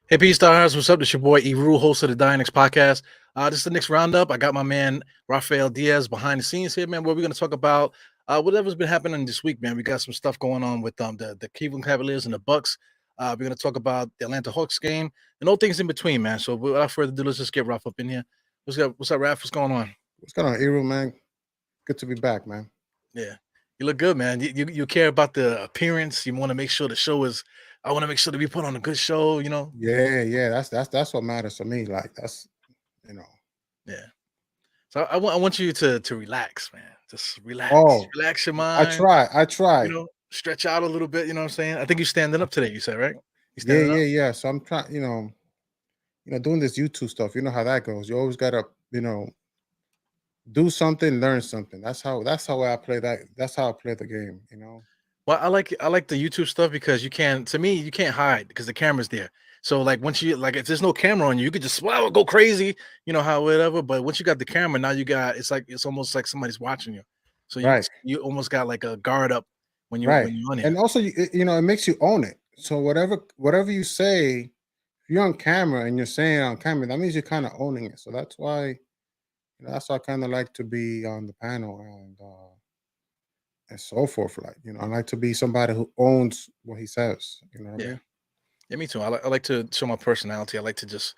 Hey, Peace Stars. What's up? This your boy Eru, host of the Knicks podcast. This is the Knicks Roundup. I got my man Rafael Diaz behind the scenes here, man, where we're going to talk about whatever's been happening this week, man. We got some stuff going on with the Cleveland Cavaliers and the Bucks. We're going to talk about the Atlanta Hawks game and all things in between, man. So without further ado, let's just get Raph up in here. What's up, Raph? What's going on? What's going on, Eru, man? Good to be back, man. Yeah, you look good, man. You care about the appearance. You want to make sure the show is. I want to make sure that we put on a good show. You know. Yeah. That's what matters to me. Like that's, Yeah. So I want you to relax, man. Just relax. Oh, Relax your mind. I try. You know, stretch out a little bit. You know what I'm saying? I think you're standing up today. You said, right? Yeah. So I'm trying. Doing this YouTube stuff. You know how that goes. You always gotta, do something, learn something. That's how I play that. That's how I play the game. Well, I like the YouTube stuff because you can't hide because the camera's there. So like once you if there's no camera on you, you could just go crazy, how whatever. But once you got the camera, now it's almost like somebody's watching you. So you almost got like a guard up when you're on it. And also it makes you own it. So whatever you say, if you're on camera and you're saying it on camera, that means you're kind of owning it. So that's why I kind of like to be on the panel and so forth. Like, I like to be somebody who owns what he says. You know what I mean? Yeah, me too. I like to show my personality. I like to just,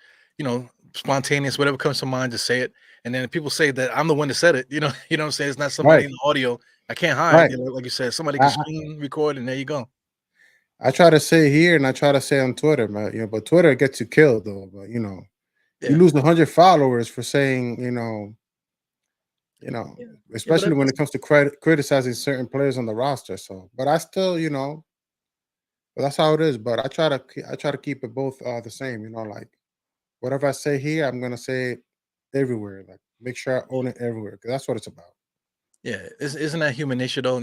spontaneous, whatever comes to mind, just say it. And then if people say that I'm the one that said it, you know what I'm saying? It's not somebody in the audio. I can't hide. Right. Like you said, somebody can screen record and there you go. I try to say here and I try to say on Twitter, man, but Twitter gets you killed though. But you lose 100 followers for saying, especially when it comes to criticizing certain players on the roster. So, but I still, but that's how it is. But I try to keep it both the same. Like whatever I say here, I'm gonna say it everywhere. Like make sure I own it everywhere because that's what it's about. Yeah, isn't that human nature though?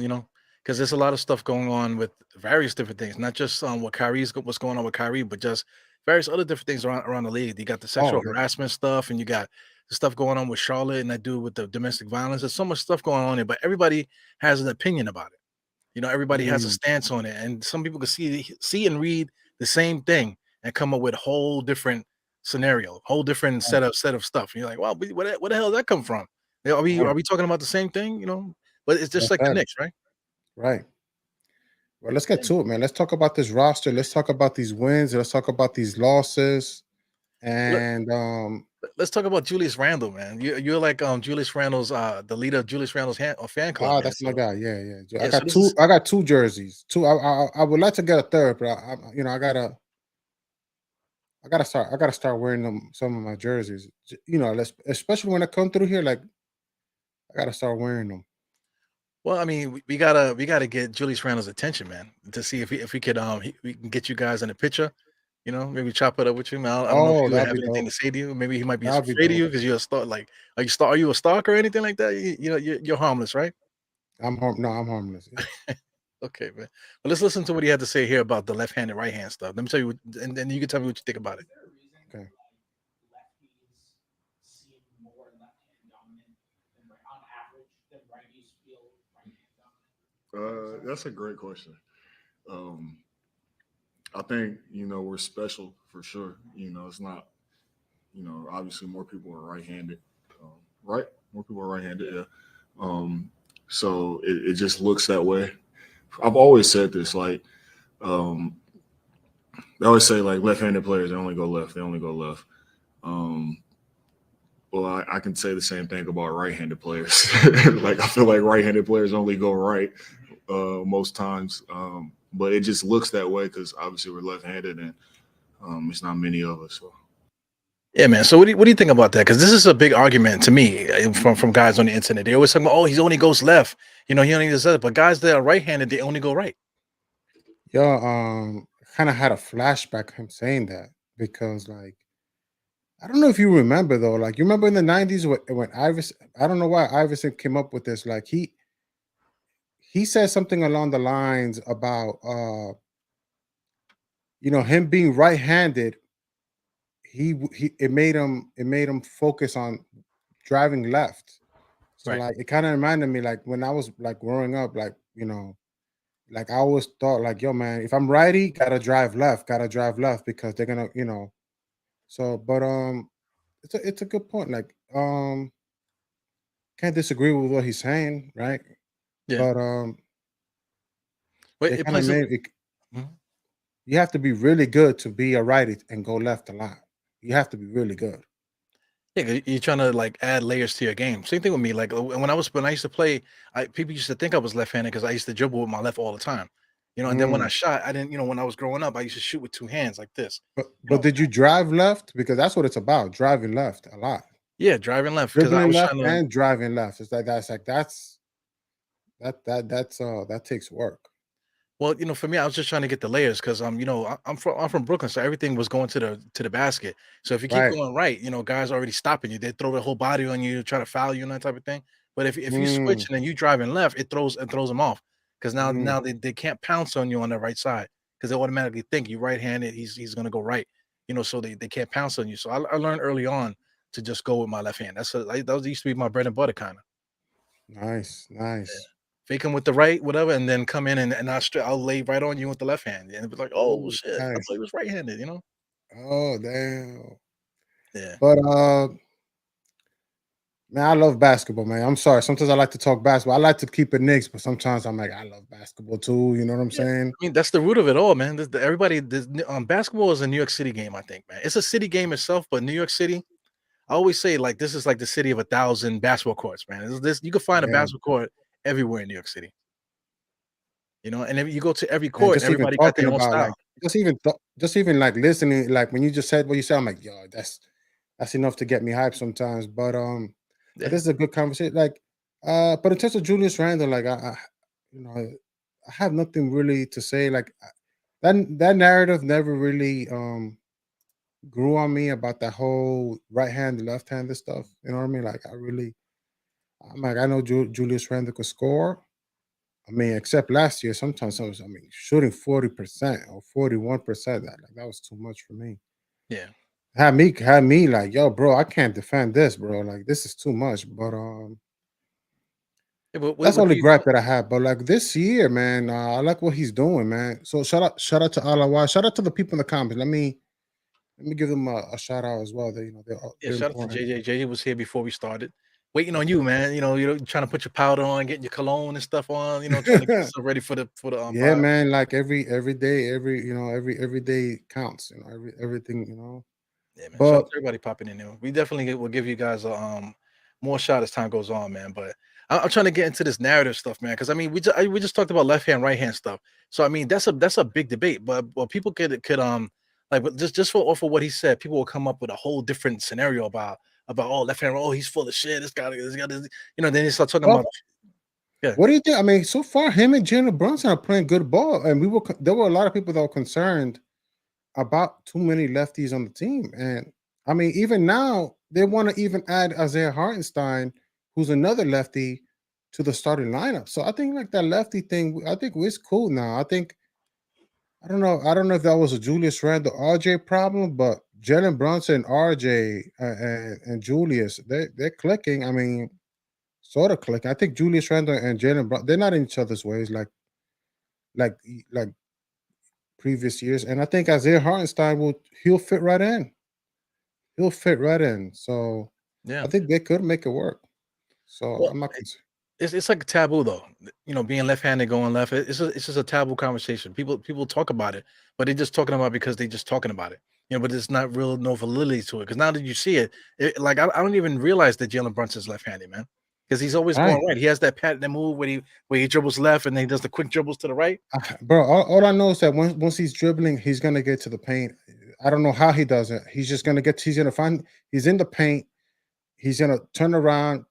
Because there's a lot of stuff going on with various different things, not just what's going on with Kyrie, but just various other different things around the league. You got the sexual harassment stuff, and you got the stuff going on with Charlotte and that dude with the domestic violence. There's so much stuff going on here, but everybody has an opinion about it. Everybody has a stance on it, and some people can see and read the same thing and come up with a whole different scenario, whole different set of stuff. And you're like, wow, where the hell did that come from? Are we talking about the same thing? But it's just like the Knicks, right? Right. Well, let's get to it, man. Let's talk about this roster. Let's talk about these wins. Let's talk about these losses. And let's talk about Julius Randle, man. You're like Julius Randle's the leader of Julius Randle's fan club. Oh, that's my guy. Yeah. I got two jerseys. Two. I would like to get a third, but I gotta start wearing some of my jerseys. Especially when I come through here, like I gotta start wearing them. Well, I mean, we gotta get Julius Randle's attention, man, to see if we could we can get you guys in a picture. Maybe chop it up with you, man. I don't know if you have anything to say to you. Maybe he might be afraid of you because you're a star. Like, are you a stalker or anything like that? You're harmless, right? I'm harmless. Yeah. Okay, man. Well, let's listen to what he had to say here about the left-handed, right-hand stuff. Let me tell you, and then you can tell me what you think about it. Okay. That's a great question. I think we're special for sure. It's not. Obviously more people are right-handed, right? More people are right-handed. Yeah. So it just looks that way. I've always said this. Like, they always say like left-handed players they only go left. They only go left. Well, I can say the same thing about right-handed players. Like I feel like right-handed players only go right most times. But it just looks that way because obviously we're left-handed and it's not many of us. So. Yeah, man. So what do you think about that? Because this is a big argument to me from guys on the internet. They always talk about, oh, he only goes left. He only does that. But guys that are right-handed, they only go right. Yeah, kind of had a flashback him saying that because like I don't know if you remember though. Like you remember in the 90s when Iverson, I don't know why Iverson came up with this. Like he said something along the lines about him being right-handed it made him focus on driving left. So Right. like it kind of reminded me like when I was like growing up, like like I always thought like, yo, man, if I'm righty, gotta drive left because they're gonna, So, but it's a good point. Like, can't disagree with what he's saying, right? Yeah. But But they it kind of plays a made it. Mhm. You have to be really good to be a righty and go left a lot. You have to be really good. Yeah, 'cause you're trying to like add layers to your game. Same thing with me. Like when I used to play, people used to think I was left-handed because I used to dribble with my left all the time. And then when I Mm. shot, I didn't. When I was growing up, I used to shoot with two hands like this. You But know, did you drive left? Because that's what it's about, driving left a lot. yeah, driving left because I Dribbling was left trying to. and driving left. It's like that takes work. Well, for me, I was just trying to get the layers because I'm from Brooklyn, so everything was going to the basket. So if you keep Right. going right, guys are already stopping you. They throw their whole body on you, try to foul you and that type of thing. But if you Mm, switch and then you driving left, it throws them off because now mm. they can't pounce on you on the right side because they automatically think you right-handed. He's gonna go right. So they can't pounce on you. So I learned early on to just go with my left hand. That used to be my bread and butter kind of. Nice, nice. Fake him with the right, whatever, and then come in and I'll lay right on you with the left hand, and be like, "Oh Ooh, shit, I thought nice. he was right-handed." Oh, damn. Yeah. But man, I love basketball, man. I'm sorry. Sometimes I like to talk basketball. I like to keep it Knicks, but sometimes I'm like, I love basketball too. You know what I'm Yeah. saying? I mean, that's the root of it all, man. Basketball is a New York City game, I think, man. It's a city game itself, but New York City, I always say, like, this is like the city of 1,000 basketball courts, man. This you can find a Yeah, basketball court everywhere in New York City, and if you go to every man. court, Just even everybody got talking their own about style. like, just even like listening, like when you just said what you said, I'm like, yo, that's enough to get me hyped sometimes. But Yeah. this is a good conversation. Like, but in terms of Julius Randle, like you know, I have nothing really to say. Like that narrative never really grew on me about that whole right hand, left handed stuff. You know what I mean? Like I'm like, I know Julius Randle could score. I mean, except last year, sometimes I mean, shooting 40% or 41%, that was too much for me. Yeah. Had me like, yo, bro, I can't defend this, bro. Like, this is too much. But Yeah, but that's the what do only you gripe that I have. But like this year, man, I like what he's doing, man. So shout out to Alawa. Shout out to the people in the comments. Let me give them a shout out as well. Yeah, They're shout out to important. JJ. JJ was here before we started. Waiting on you, man. Trying to put your powder on, getting your cologne and stuff on, trying to get yourself ready for the Yeah, pod. man. Like every day, every day counts. Everything. Yeah, man. Shout out But to everybody popping in there. We definitely will give you guys more shot as time goes on, man. But I'm trying to get into this narrative stuff, man. Because I mean, we just talked about left hand, right hand stuff. So I mean, that's a big debate. But people could like just for off of what he said, people will come up with a whole different scenario about left hand. Oh, he's full of shit. This guy. Then they start talking well, about yeah, what do you think? I mean, so far, him and Jalen Brunson are playing good ball, and there were a lot of people that were concerned about too many lefties on the team. And I mean, even now, they want to even add Isaiah Hartenstein, who's another lefty, to the starting lineup. So I think like that lefty thing, I think it's cool now. I don't know. I don't know if that was a Julius Randle RJ problem, but Jalen Brunson, RJ, and Julius, they're clicking. I mean, sort of clicking. I think Julius Randle and Jalen Brunson, they're not in each other's ways like like previous years. And I think Isaiah Hartenstein he'll fit right in. He'll fit right in. So yeah. I think they could make it work. So Well, I'm not concerned. it's like a taboo though. Being left-handed going left. It's just a taboo conversation. People talk about it, but they're just talking about it because they just talking about it. But it's not real no validity to it. Because now that you see it, like I don't even realize that Jalen Brunson's left-handed, man. Because he's always All right. going right. He has that patented move where he dribbles left and then he does the quick dribbles to the right. Bro, all I know is that once he's dribbling, he's gonna get to the paint. I don't know how he does it. He's gonna find he's in the paint. He's gonna turn around,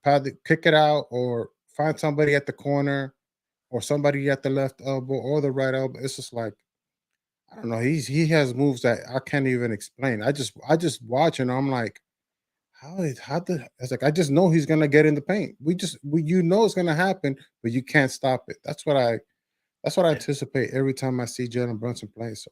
kick it out, or find somebody at the corner, or somebody at the left elbow or the right elbow. It's just like I don't know. He has moves that I can't even explain. I just watch and I'm like, it's like I just know he's gonna get in the paint. It's gonna happen, but you can't stop it. That's what I Yeah. anticipate every time I see Jalen Brunson play. So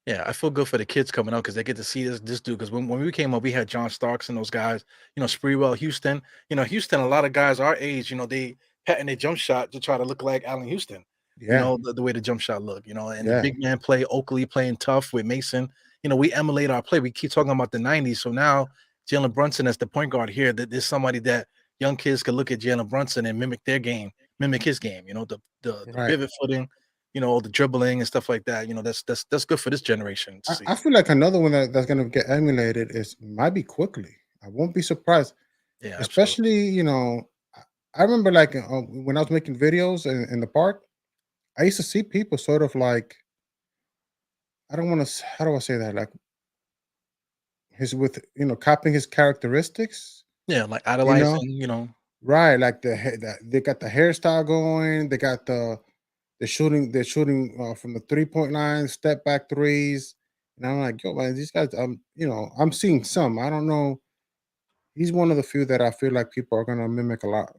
Yeah, I feel good for the kids coming out because they get to see this dude. Because when we came up, we had John Starks and those guys, Spreewell, Houston. Houston, a lot of guys our age, they patting their jump shot to try to look like Allen Houston. Yeah, The way the jump shot look, and the yeah, big man play, Oakley playing tough with Mason. We emulate our play. We keep talking about the 90s. So now Jalen Brunson as the point guard here, that there's somebody that young kids could look at Jalen Brunson and mimic their game, mimic his game, the right. pivot footing, the dribbling and stuff like that. That's good for this generation to see. I feel like another one that's gonna get emulated might be Quickly. I won't be surprised, Yeah, absolutely. especially I remember like when I was making videos in the park, I used to see people sort of like I don't want to how do I say that like his with copying his characteristics, Yeah, like you know, idolizing. right? Like that they got the hairstyle going, they got they're shooting from the 3-point line, step back threes, and I'm like, yo, man, these guys, I'm seeing some. I don't know. He's one of the few that I feel like people are gonna mimic a lot.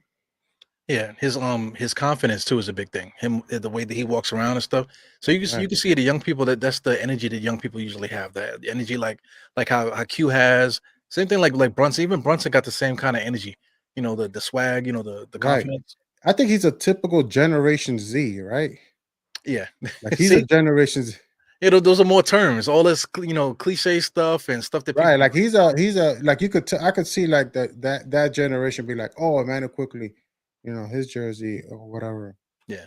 Yeah, his confidence too is a big thing. The way that he walks around and stuff. So you Right, can see the young people that's the energy that young people usually have. That the energy like how Q has. Same thing like Brunson. Even Brunson got the same kind of energy. The swag. The right. confidence. I think he's a typical Generation Z, right? Yeah. Like he's a See, Generation Z, those are more terms. All this cliche stuff and stuff that right? people. Like he's a like I could see like that generation be like, oh, Emmanuel quickly, his jersey or whatever. Yeah.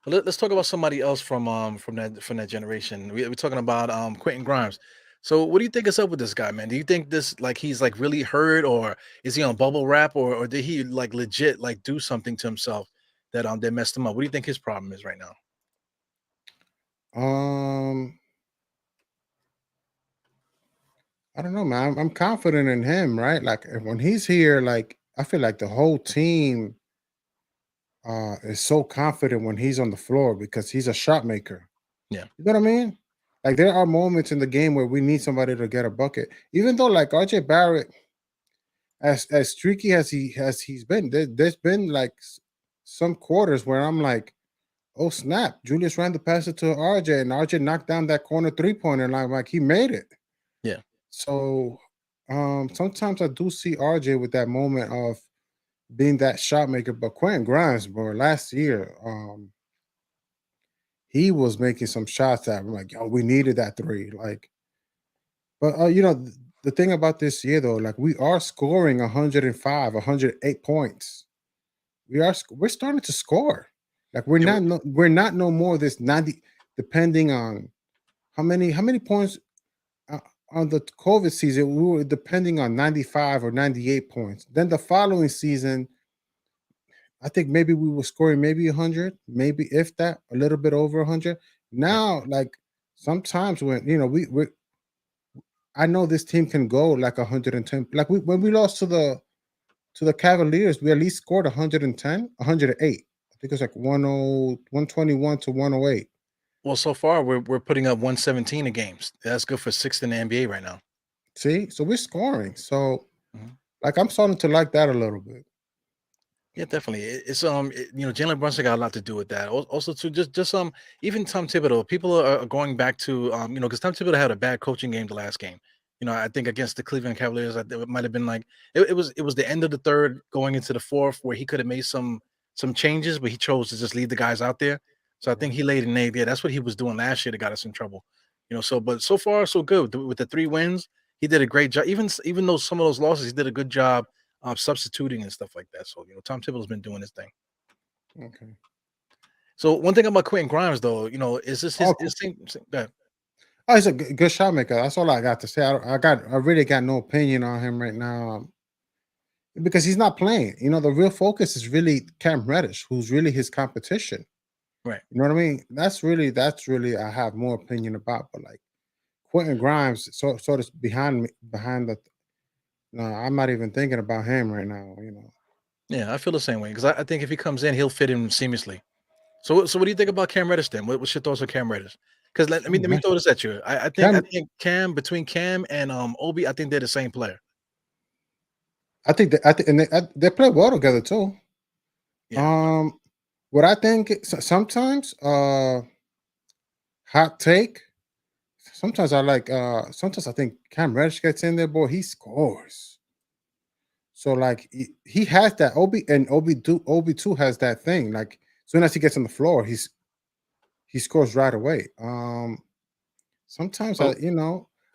Well, let's talk about somebody else from that generation. We're talking about Quentin Grimes. So, what do you think is up with this guy, man? Do you think this like he's like really hurt, or is he on bubble wrap, or did he like legit like do something to himself that messed him up? What do you think his problem is right now? Um, I don't know, man. I'm confident in him, right? Like when he's here, like I feel like the whole team is so confident when he's on the floor because he's a shot maker. Yeah, You know what I mean? Like there are moments in the game where we need somebody to get a bucket. Even though like RJ Barrett, as streaky as he's been, there's been like some quarters where I'm like, oh snap, Julius Randle passed it to RJ and RJ knocked down that corner 3-pointer and I'm like he made it. yeah, So sometimes I do see RJ with that moment of being that shot maker, but Quentin Grimes, bro, last year, he was making some shots that I'm like, yo, we needed that three. Like, but the thing about this year though, like we are scoring 105, 108 points. We're starting to score. Like yeah. we're not no more this 90, depending on how many points uh, on the COVID season, we were depending on 95 or 98 points. Then the following season, I think maybe we were scoring maybe 100, maybe if that, a little bit over 100. Yeah. Now, like sometimes when I know this team can go like 110. Like when we lost to the Cavaliers, we at least scored 110, 108. I think it's like 10, 121 to 108. Well, so far we're putting up 117 in games. That's good for sixth in the NBA right now. See, so we're scoring. So Mhm. like I'm starting to like that a little bit. Yeah, definitely. Jalen Brunson got a lot to do with that. Also, too, just even Tom Thibodeau. People are going back to because Tom Thibodeau had a bad coaching game the last game. I think against the Cleveland Cavaliers, it might have been like it was the end of the third, going into the fourth, where he could have made some changes, but he chose to just leave the guys out there. So I think he laid an egg there. That's what he was doing last year that got us in trouble. But so far so good with the 3 wins. He did a great job. Even though some of those losses, he did a good job substituting and stuff like that. So Tom Thibodeau's been doing his thing. Okay. So one thing about Quentin Grimes, though, is this his Okay. same go ahead. Oh, he's a good shot maker. That's all I got to say. I really got no opinion on him right now because he's not playing. The real focus is really Cam Reddish, who's really his competition. Right. You know what I mean? That's really I have more opinion about. But like Quentin Grimes, sort of behind me, behind the. No, I'm not even thinking about him right now. Yeah, I feel the same way because I think if he comes in, he'll fit in seamlessly. So what do you think about Cam Reddish then? What's your thoughts on Cam Reddish? Because let me Cam, throw this at you. I think Cam between Cam and Obi, I think they're the same player. I think, and they play well together too. Yeah. What I think sometimes, hot take. sometimes sometimes I think Cam Reddish gets in there, boy, he scores. So like he has that Obi 2 has that thing. Like as soon as he gets on the floor, he scores right away. Sometimes But,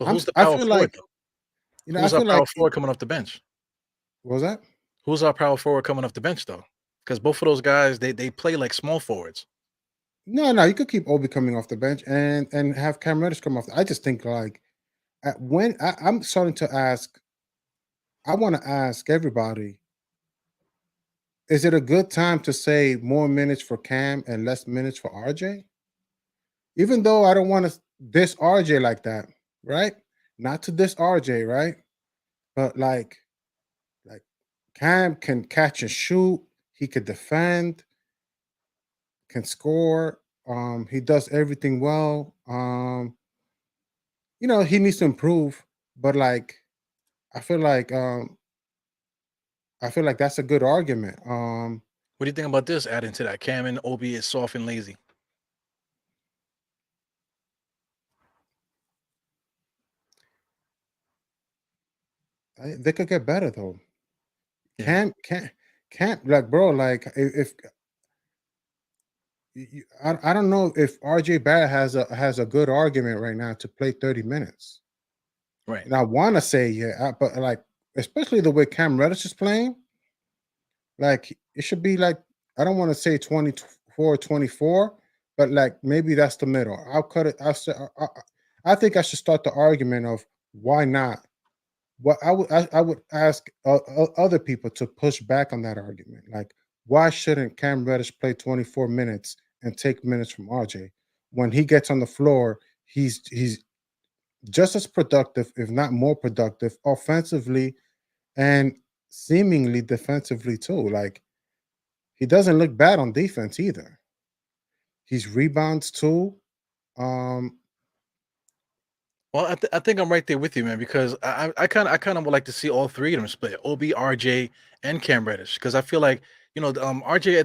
who's the I power feel forward like though? I Who's our feel like power forward coming off the bench? what was that? Who's our power forward coming off the bench though? Because both of those guys, they play like small forwards. No, you could keep Obi coming off the bench and have Cam Reddish come off. I just think like I'm starting to ask. I want to ask everybody: is it a good time to say more minutes for Cam and less minutes for RJ? Even though I don't want to diss RJ like that, right? Not to diss RJ, right? But like Cam can catch and shoot. He could defend, can score. He does everything well. He needs to improve, but I feel like um I feel like that's a good argument. What do you think about this? Adding to that, Cam and Obi is soft and lazy. They could get better though. Yeah, Can't like bro, like if I don't know if RJ Barrett has a good argument right now to play 30 minutes. right. And I want to say yeah, but like especially the way Cam Reddish is playing, like it should be like I don't want to say 24, 24, but like maybe that's the middle. I'll cut it. I think I should start the argument of why not. What I would ask other people to push back on that argument. Like, why shouldn't Cam Reddish play 24 minutes and take minutes from RJ? When he gets on the floor, he's just as productive, if not more productive, offensively and seemingly defensively too. Like he doesn't look bad on defense either. He's rebounds too. Um, Well, I think I'm right there with you, man, because I kind of would like to see all three of them split, Obi, RJ, and Cam Reddish, because I feel like RJ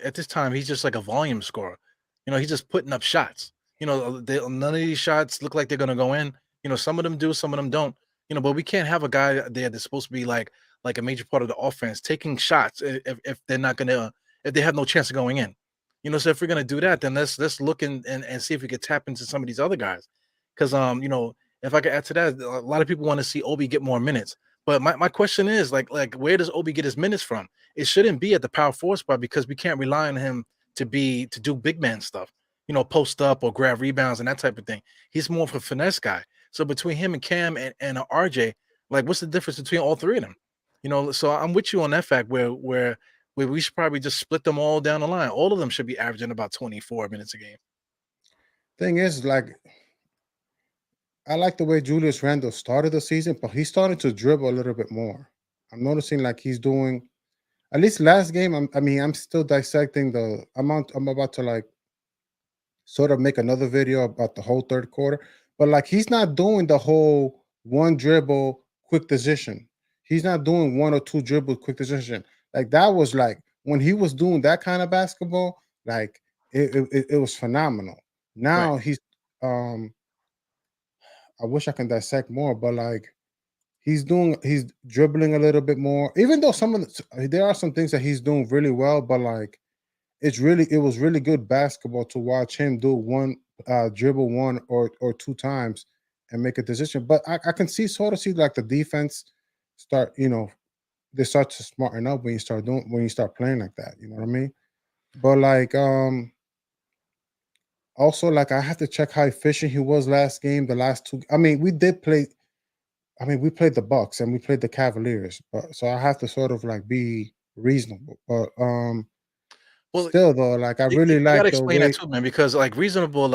at this time he's just like a volume scorer. He's just putting up shots. None of these shots look like they're gonna go in. Some of them do, some of them don't. But we can't have a guy there that's supposed to be like a major part of the offense taking shots if they're not gonna if they have no chance of going in. So if we're gonna do that, then let's look and see if we could tap into some of these other guys. Because if I could add to that, a lot of people want to see Obi get more minutes. But my question is like where does Obi get his minutes from? It shouldn't be at the power forward spot because we can't rely on him to do big man stuff, post up or grab rebounds and that type of thing. He's more of a finesse guy. So between him and Cam and RJ, like what's the difference between all three of them? So I'm with you on that fact where we should probably just split them all down the line. All of them should be averaging about 24 minutes a game. thing is, like I like the way Julius Randle started the season, but he's starting to dribble a little bit more. I'm noticing like he's doing at least last game. I'm still dissecting the amount. I'm about to like sort of make another video about the whole third quarter, but like he's not doing the whole one dribble quick decision. He's not doing one or two dribble quick decision. Like that was like when he was doing that kind of basketball, like it was phenomenal. Right. Now um I wish I can dissect more, but like he's dribbling a little bit more. Even though there are some things that he's doing really well, but like it was really good basketball to watch him do one dribble one or two times and make a decision. But I can sort of see like the defense start, they start to smarten up when you start playing like that. You know what I mean? But like also like I have to check how efficient he was last game. The last two, I mean, we did play. I mean, we played the Bucks and we played the Cavaliers, but so I have to sort of like be reasonable. But Well, still though, like I you really gotta like the explain that way too, man, because like reasonable,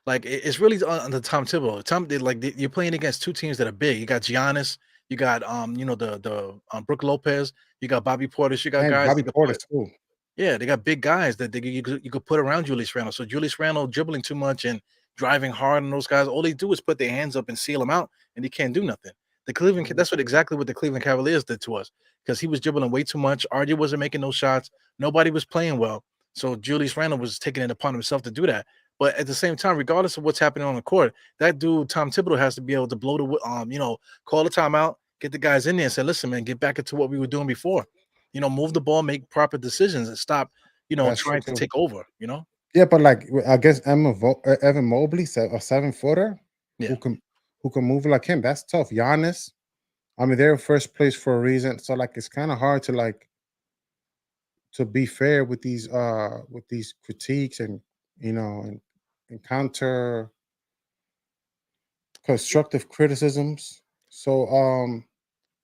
it's really on the Tom Thibodeau. You're playing against two teams that are big. You got Giannis, you got the Brook Lopez, you got Bobby Portis, you got and guys Bobby they could put. Portis too. Yeah, they got big guys that you could put around Julius Randle. So Julius Randle dribbling too much and driving hard on those guys, all they do is put their hands up and seal them out, and they can't do nothing. Mhm. That's exactly what the Cleveland Cavaliers did to us because he was dribbling way too much. RJ wasn't making no shots. Nobody was playing well. So Julius Randle was taking it upon himself to do that. But at the same time, regardless of what's happening on the court, that dude Tom Thibodeau has to be able to blow the call the timeout, get the guys in there, and say, "Listen, man, get back into what we were doing before. Move the ball, make proper decisions, and stop, That's true trying to too. take over." Yeah, but like I guess Evan Mobley, a 7-footer Yeah. who can move like him. That's tough. Giannis. I mean, they're in first place for a reason. So like, it's kind of hard to to be fair with these critiques and and counter constructive criticisms. So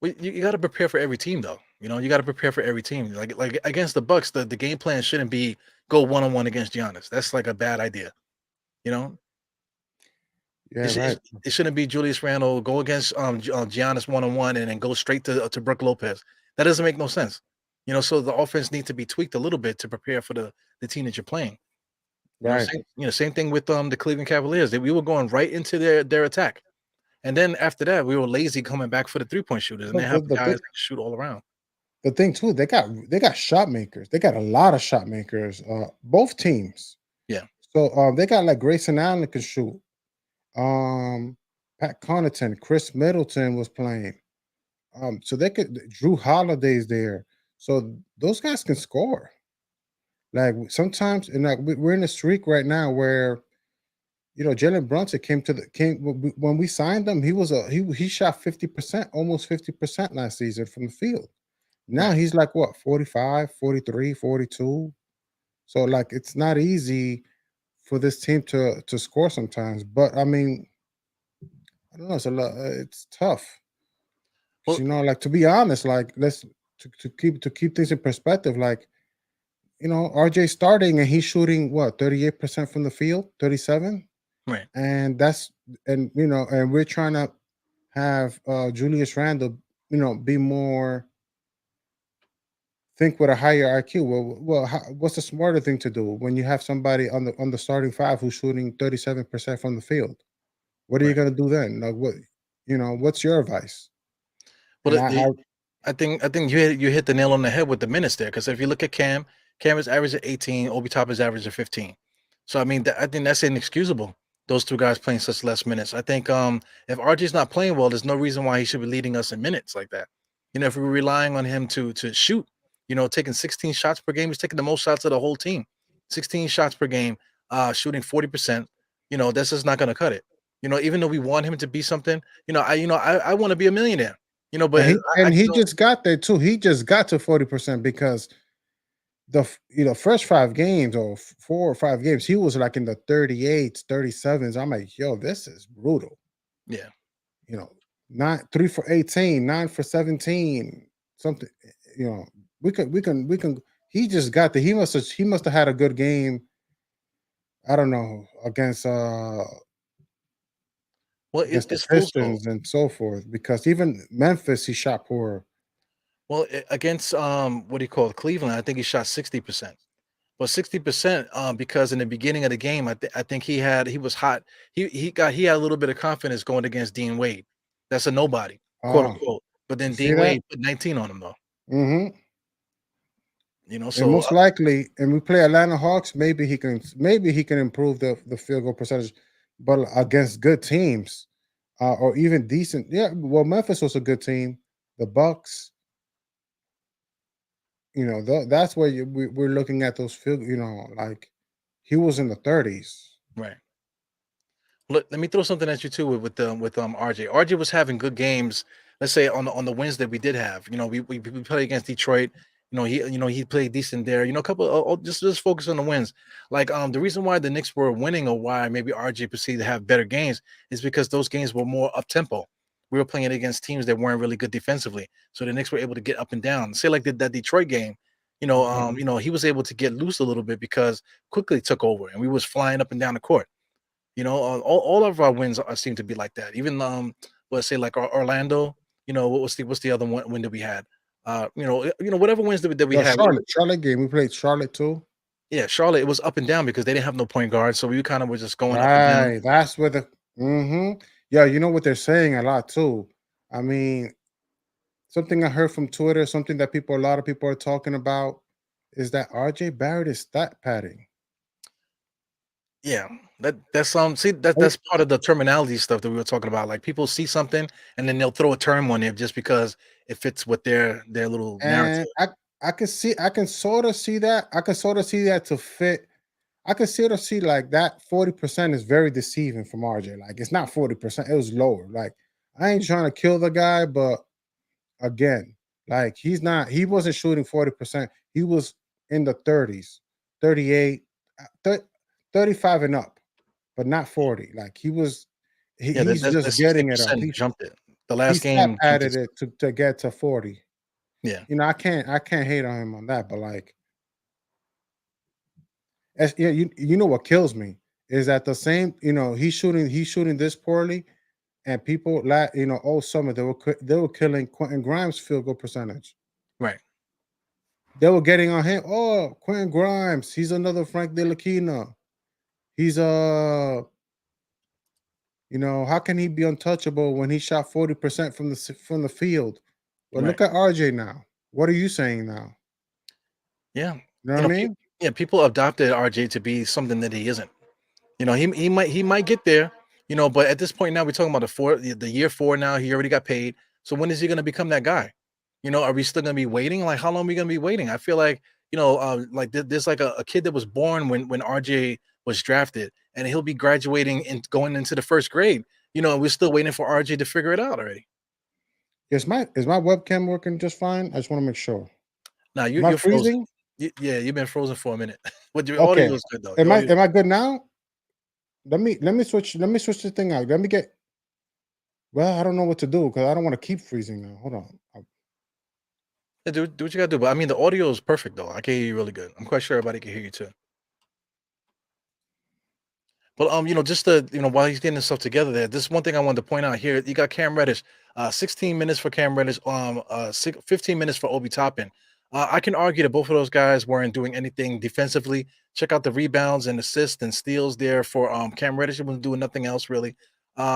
Well, you got to prepare for every team, though. You got to prepare for every team. Like against the Bucks, the game plan shouldn't be go 1-on-1 against Giannis. That's like a bad idea. You know, yeah, right. it shouldn't be Julius Randle go against Giannis 1-on-1 and then go straight to Brook Lopez. That doesn't make no sense. So the offense needs to be tweaked a little bit to prepare for the team that you're playing. Right. Same thing with the Cleveland Cavaliers. We were going right into their attack. And then after that, we were lazy coming back for the 3-point shooters, and they But have guys that can shoot all around. the thing too, they got shot makers. They got a lot of shot makers. Both teams. Yeah. So they got like Grayson Allen that can shoot. Pat Connaughton, Chris Middleton was playing. So they could Drew Holiday's there. So those guys can score. Like sometimes, and like we're in a streak right now where Jalen Brunson came when we signed him. He shot 50%, almost 50% last season from the field. Now Right. he's like what 45, 43, 42. So like it's not easy for this team to score sometimes. But I mean, I don't know. It's a lot. It's tough. 'Cause, Well, like to be honest, like let's to keep things in perspective. Like RJ starting and he's shooting what 38% from the field, 37, right. and and we're trying to have Julius Randle, be more think with a higher IQ. What's the smarter thing to do when you have somebody on the starting five who's shooting 37% from the field? What are you Right. gonna do then? Like what's your advice? Well, And I I think you hit the nail on the head with the minutes there, because if you look at Cam is averaging 18, Obi Toppin's averaging 15. So I mean, I think that's inexcusable. Those two guys playing such less minutes. I think if RJ's not playing well, there's no reason why he should be leading us in minutes like that. If we're relying on him to shoot, taking 16 shots per game, he's taking the most shots of the whole team. 16 shots per game, shooting 40%. That's just not going to cut it. Even though we want him to be something, I want to be a millionaire. But and he just got there too. He just got to 40% because first 5 games or 4 or 5 games, he was like in the 38s, 37s. I'm like, yo, this is brutal. Yeah. Not 3 for 18, 9 for 17, something. We can. He just got there. He must have had a good game. I don't know against Well, against the it's full scope. Pistons and so forth. Because even Memphis, he shot poor. Well, against what do you call it, Cleveland, I think he shot 60%. Well, 60%, because in the beginning of the game, I think he was hot. He had a little bit of confidence going against Dean Wade. That's a nobody, quote Ah, unquote. But then you see Dean that? Wade put 19 on him though. Mm-hmm. And So most likely, and we play Atlanta Hawks, maybe he can improve the field goal percentage, but against good teams, or even decent. Yeah, well, Memphis was a good team. The Bucks, that's where we're looking at those field. Like he was in the 30s. right. Let me throw something at you too with RJ. RJ was having good games. Let's say on the wins that we did have. We played against Detroit. He played decent there. A couple. Just focus on the wins. Like the reason why the Knicks were winning, or why maybe RJ proceeded to have better games, is because those games were more up tempo. We were playing against teams that weren't really good defensively, so the Knicks were able to get up and down. Say like that Detroit game. He was able to get loose a little bit because quickly took over, and we was flying up and down the court. All of our wins seem to be like that. Even let's say like Orlando. What's the other win that we had? Whatever wins that we The had. Charlotte game. We played Charlotte too. Yeah, Charlotte. It was up and down because they didn't have no point guard, so we kind of were just going up and down. Right. That's where the. Yeah, you know what they're saying a lot too. I mean, something I heard from Twitter, something that a lot of people are talking about, is that RJ Barrett is stat padding. Yeah, that's see that's part of the terminology stuff that we were talking about. Like people see something and then they'll throw a term on it just because it fits with their little narrative. And I can sort of see that. I can sort of see that to fit. I can sort of see like that 40% is very deceiving from RJ. Like it's not 40%, it was lower. Like I ain't trying to kill the guy, but again, like he wasn't shooting 40%. He was in the 30s, 38, 35 and up, but not 40. Like Yeah, he's that just getting it up. 16% jumped it. The He last stat game jumped padded it. it to get to 40. Yeah, I can't hate on him on that, but like yeah, you know what kills me is that the same, he's shooting this poorly, and people all summer they were killing Quentin Grimes' field goal percentage. right. They were getting on him. Oh, Quentin Grimes, he's another Frank Ntilikina. He's how can he be untouchable when he shot 40% from the field? Well, Right. look at RJ now. What are you saying now? Yeah. You know what You I know, mean? people adopted RJ to be something that he isn't. He might get there, but at this point now we're talking about the year 4 now. He already got paid. So when is he gonna become that guy? Are we still gonna be waiting? Like how long are we gonna be waiting? I feel like, like there's like a kid that was born when RJ was drafted, and he'll be graduating and going into the first grade. We're still waiting for RJ to figure it out already. Is my webcam working just fine? I just want to make sure. Now Am I you're frozen. freezing? Yeah, you've been frozen for a minute. But your Okay. audio is good though. Am I good now? Let me switch the thing out. Let me get well, I don't know what to do because I don't want to keep freezing now. Hold on. Yeah, do what you gotta do. But I mean, the audio is perfect though. I can hear you really good. I'm quite sure everybody can hear you too. But just while he's getting himself together there, this is one thing I wanted to point out here. You got Cam Reddish, 16 minutes for Cam Reddish, 15 minutes for Obi Toppin. I can argue that both of those guys weren't doing anything defensively. Check out the rebounds and assists and steals there for Cam Reddish. He wasn't doing nothing else really.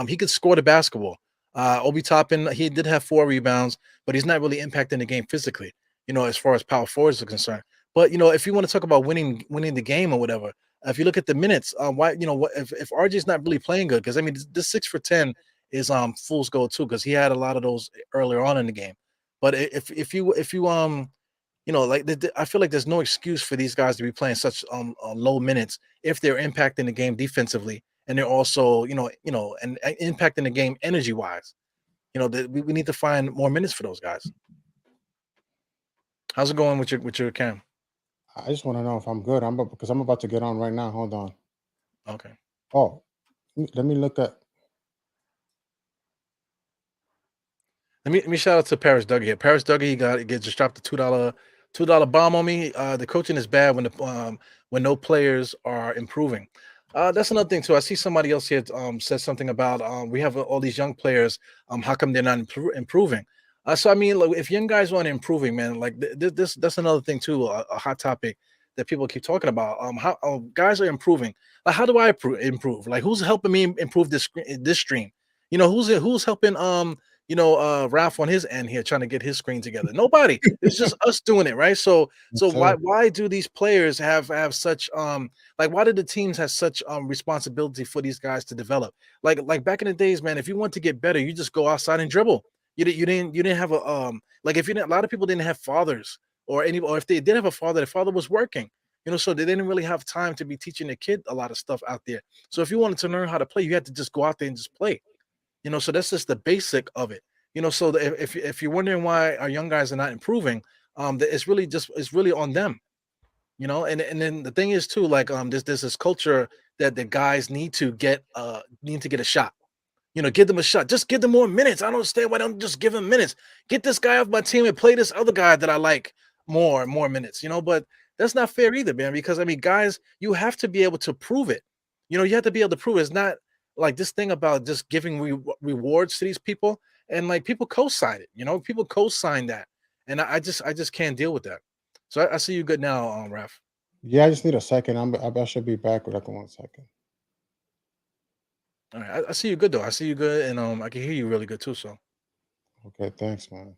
He could score the basketball. Obi Toppin, he did have 4 rebounds, but he's not really impacting the game physically, as far as power forwards are concerned. But if you want to talk about winning the game or whatever, if you look at the minutes, why what if RJ's not really playing good? Because I mean, this 6 for 10 is fool's gold too, because he had a lot of those earlier on in the game. But if you like I feel like there's no excuse for these guys to be playing such low minutes if they're impacting the game defensively and they're also and impacting the game energy wise. We need to find more minutes for those guys. How's it going with your Cam? I just want to know if I'm good. Because I'm about to get on right now. Hold on. Okay. Oh, let me look at. Let me shout out to Paris Dougie here. Paris Dougie, he just dropped the $2 bomb on me. The coaching is bad when no players are improving. That's another thing too. I see somebody else here said something about we have all these young players. How come they're not improving? So I mean, like, if young guys aren't improving, man, like this that's another thing too. A hot topic that people keep talking about. How guys are improving. Like, how do I improve? Like, who's helping me improve this stream? Who's helping Ralph on his end here trying to get his screen together. Nobody. It's just us doing it, right? So why do these players have such like why did the teams have such responsibility for these guys to develop? Like back in the days, man, if you want to get better, you just go outside and dribble. You didn't have a like if you didn't, a lot of people didn't have fathers or if they did have a father, the father was working. So they didn't really have time to be teaching the kid a lot of stuff out there. So if you wanted to learn how to play, you had to just go out there and just play. So that's just the basic of it. So if you're wondering why our young guys are not improving, it's really on them. And then the thing is too, like there's this culture that the guys need to get a shot. Give them a shot. Just give them more minutes. I don't understand why don't just give them minutes. Get this guy off my team and play this other guy that I like more minutes. But that's not fair either, man. Because I mean, guys, you have to be able to prove it. You have to be able to prove it. It's not like this thing about just giving rewards to these people and like people co-sign it. People co-sign that, and I just can't deal with that. So I see you good now, Raf. Yeah, I just need a second. I should be back with like 1 second. All right, I see you good though. I see you good, and I can hear you really good too. So, Okay, thanks, man.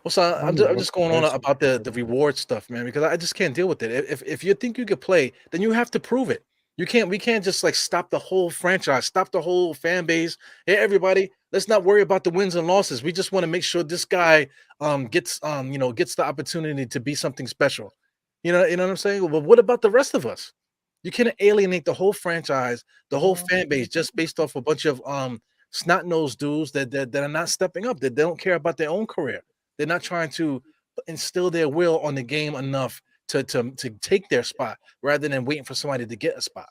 well, so I I'm don't know just going on about the reward stuff, man, because I just can't deal with it. If you think you could play, then you have to prove it. We can't just like stop the whole franchise, stop the whole fan base. Hey, everybody, let's not worry about the wins and losses. We just want to make sure this guy gets gets the opportunity to be something special. You know what I'm saying? Well, what about the rest of us? You can't alienate the whole franchise, the whole fan base, just based off a bunch of snot-nosed dudes that are not stepping up, that they don't care about their own career. They're not trying to instill their will on the game enough to take their spot rather than waiting for somebody to get a spot.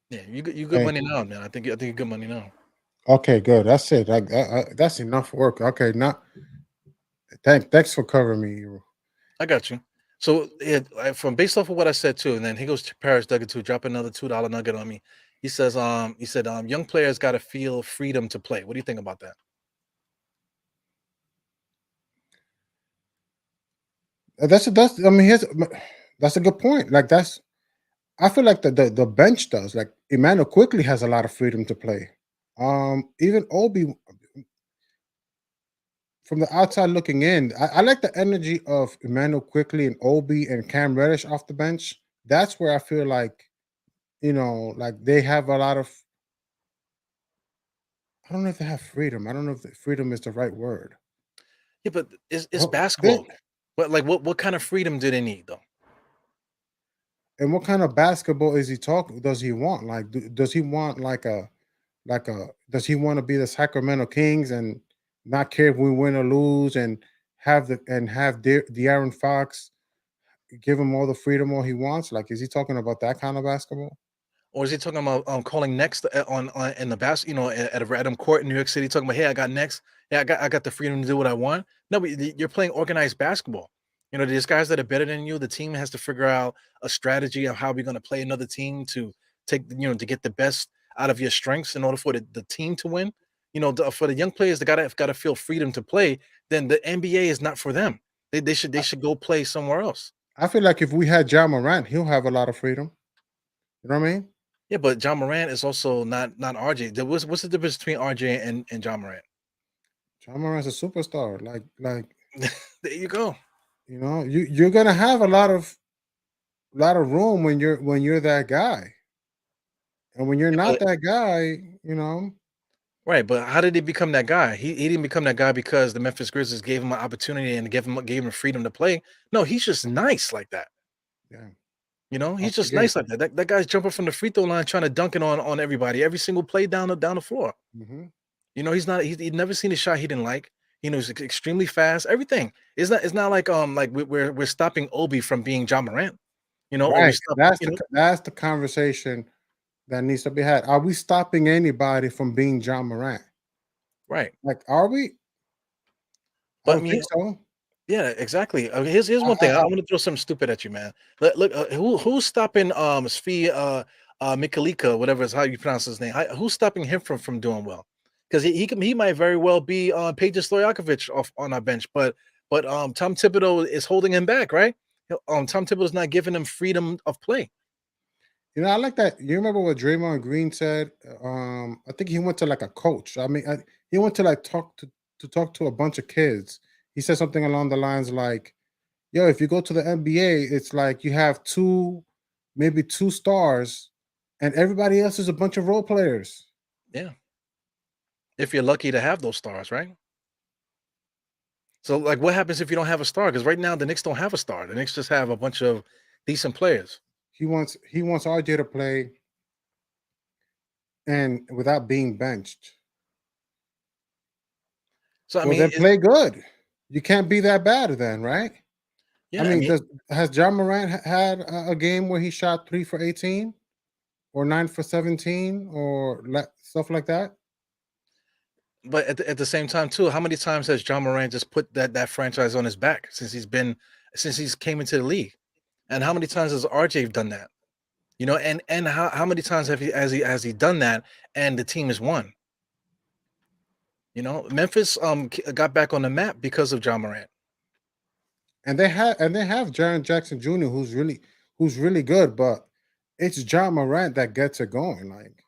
Yeah, you good Okay. money now, man. I think you're good money now. Okay, good. That's it. That's enough work. Okay, not thanks for covering me. I got you. So from based off of what I said too, and then he goes to Paris Nugget to drop another $2 nugget on me. He said young players got to feel freedom to play. What do you think about that? That's I mean that's a good point. Like I feel like the bench does. Like Emmanuel quickly has a lot of freedom to play. Even Obi from the outside looking in, I like the energy of Emmanuel quickly and Obi and Cam Reddish off the bench. That's where I feel like like they have a lot of. I don't know if they have freedom. I don't know if freedom is the right word. Yeah, but it's Well, they, basketball. But like what kind of freedom do they need though? and what kind of basketball is he talking? Does he want? Like, does he want does he want to be the Sacramento Kings and not care if we win or lose and have the Aaron Fox give him all the freedom all he wants? Like, is he talking about that kind of basketball? Or is he talking about calling next on in the at a random court in New York City, talking about, hey, I got next, yeah, I got the freedom to do what I want. No, you're playing organized basketball. There's guys that are better than you. The team has to figure out a strategy of how we're going to play another team to take to get the best out of your strengths in order for the team to win. For the young players, they gotta feel freedom to play. Then the NBA is not for them. They should go play somewhere else. I feel like if we had Ja Morant, he'll have a lot of freedom. You know what I mean? Yeah, but John Morant is also not RJ. What's the difference between RJ and John Morant? Ja Morant's a superstar. Like There you go. you're gonna have a lot of room when you're that guy. And when you're Yeah, not but that guy. right, but how did he become that guy? He didn't become that guy because the Memphis Grizzlies gave him an opportunity and gave him freedom to play. No, he's just nice like that. Yeah, He's off the just gate. nice like that. That guy's jumping from the free throw line trying to dunk it on everybody every single play down the floor. Mhm. He'd never seen a shot he didn't like. He's extremely fast. Everything. It's not like we're stopping Obi from being John Morant. Or we Right. stop. That's the conversation that needs to be had. Are we stopping anybody from being John Morant? Right. Like, are we? I But I don't think mean, so. yeah, exactly. Here's I, one thing. I, I I, want to throw something stupid at you, man. Look, who's stopping Svi Mikalika, whatever is how you pronounce his name? Who's stopping him from doing well? Because he might very well be Peja Stojakovic off on our bench, but Tom Thibodeau is holding him back, right? Tom Thibodeau's not giving him freedom of play. I like that. You remember what Draymond Green said? I think he went to like a coach. I mean, he went to like talk to a bunch of kids. He said something along the lines like, "Yo, if you go to the NBA, it's like you have maybe two stars, and everybody else is a bunch of role players." Yeah, if you're lucky to have those stars, right? So, like, what happens if you don't have a star? Because right now the Knicks don't have a star. The Knicks just have a bunch of decent players. He wants RJ to play and without being benched. So, I Well, mean, then play good. You can't be that bad then, right? I yeah, I mean, mean, has John Morant had a game where he shot 3 for 18 or 9 for 17 or stuff like that? but at the same time too, how many times has John Moran just put that franchise on his back since he's came into the league? And how many times has RJ done that? And how many times has he done that and the team has won? Memphis got back on the map because of John Morant. And they have Jaren Jackson Jr. who's really good, but it's John Morant that gets it going. Like,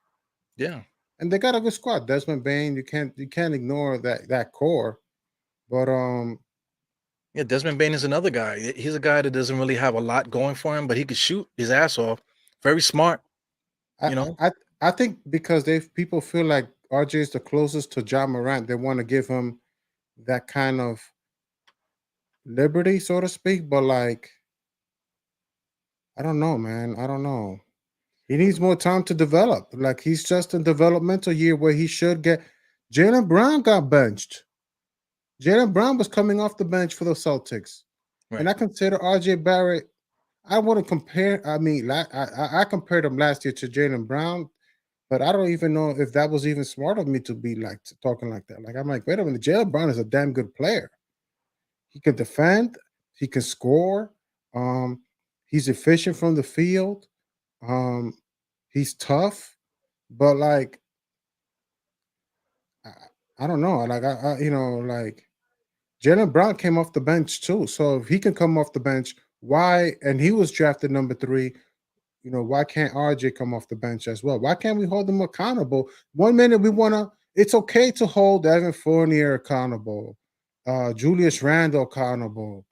Yeah. and they got a good squad. Desmond Bain, you can't ignore that core. But Yeah, Desmond Bain is another guy. He's a guy that doesn't really have a lot going for him, but he could shoot his ass off. Very smart, I you know. I I think because they people feel like RJ is the closest to John Morant, they want to give him that kind of liberty, so to speak. But like, I don't know, man. I don't know. He needs more time to develop. Like he's just in developmental year where he should get. Jalen Brown got benched. Jalen Brown was coming off the bench for the Celtics, and Right. I consider RJ Barrett. I want to compare. I mean, I compared him last year to Jalen Brown, but I don't even know if that was even smart of me to be like talking like that. Like I'm like, wait a minute, Jalen Brown is a damn good player. He can defend. He can score. Um, he's efficient from the field. Um, he's tough, but like I, I don't know. Like like Jalen Brown came off the bench too. So if he can come off the bench, why? And he was drafted number 3. Why can't RJ come off the bench as well? Why can't we hold them accountable? One minute we want to, it's okay to hold Evan Fournier accountable, Julius Randle accountable.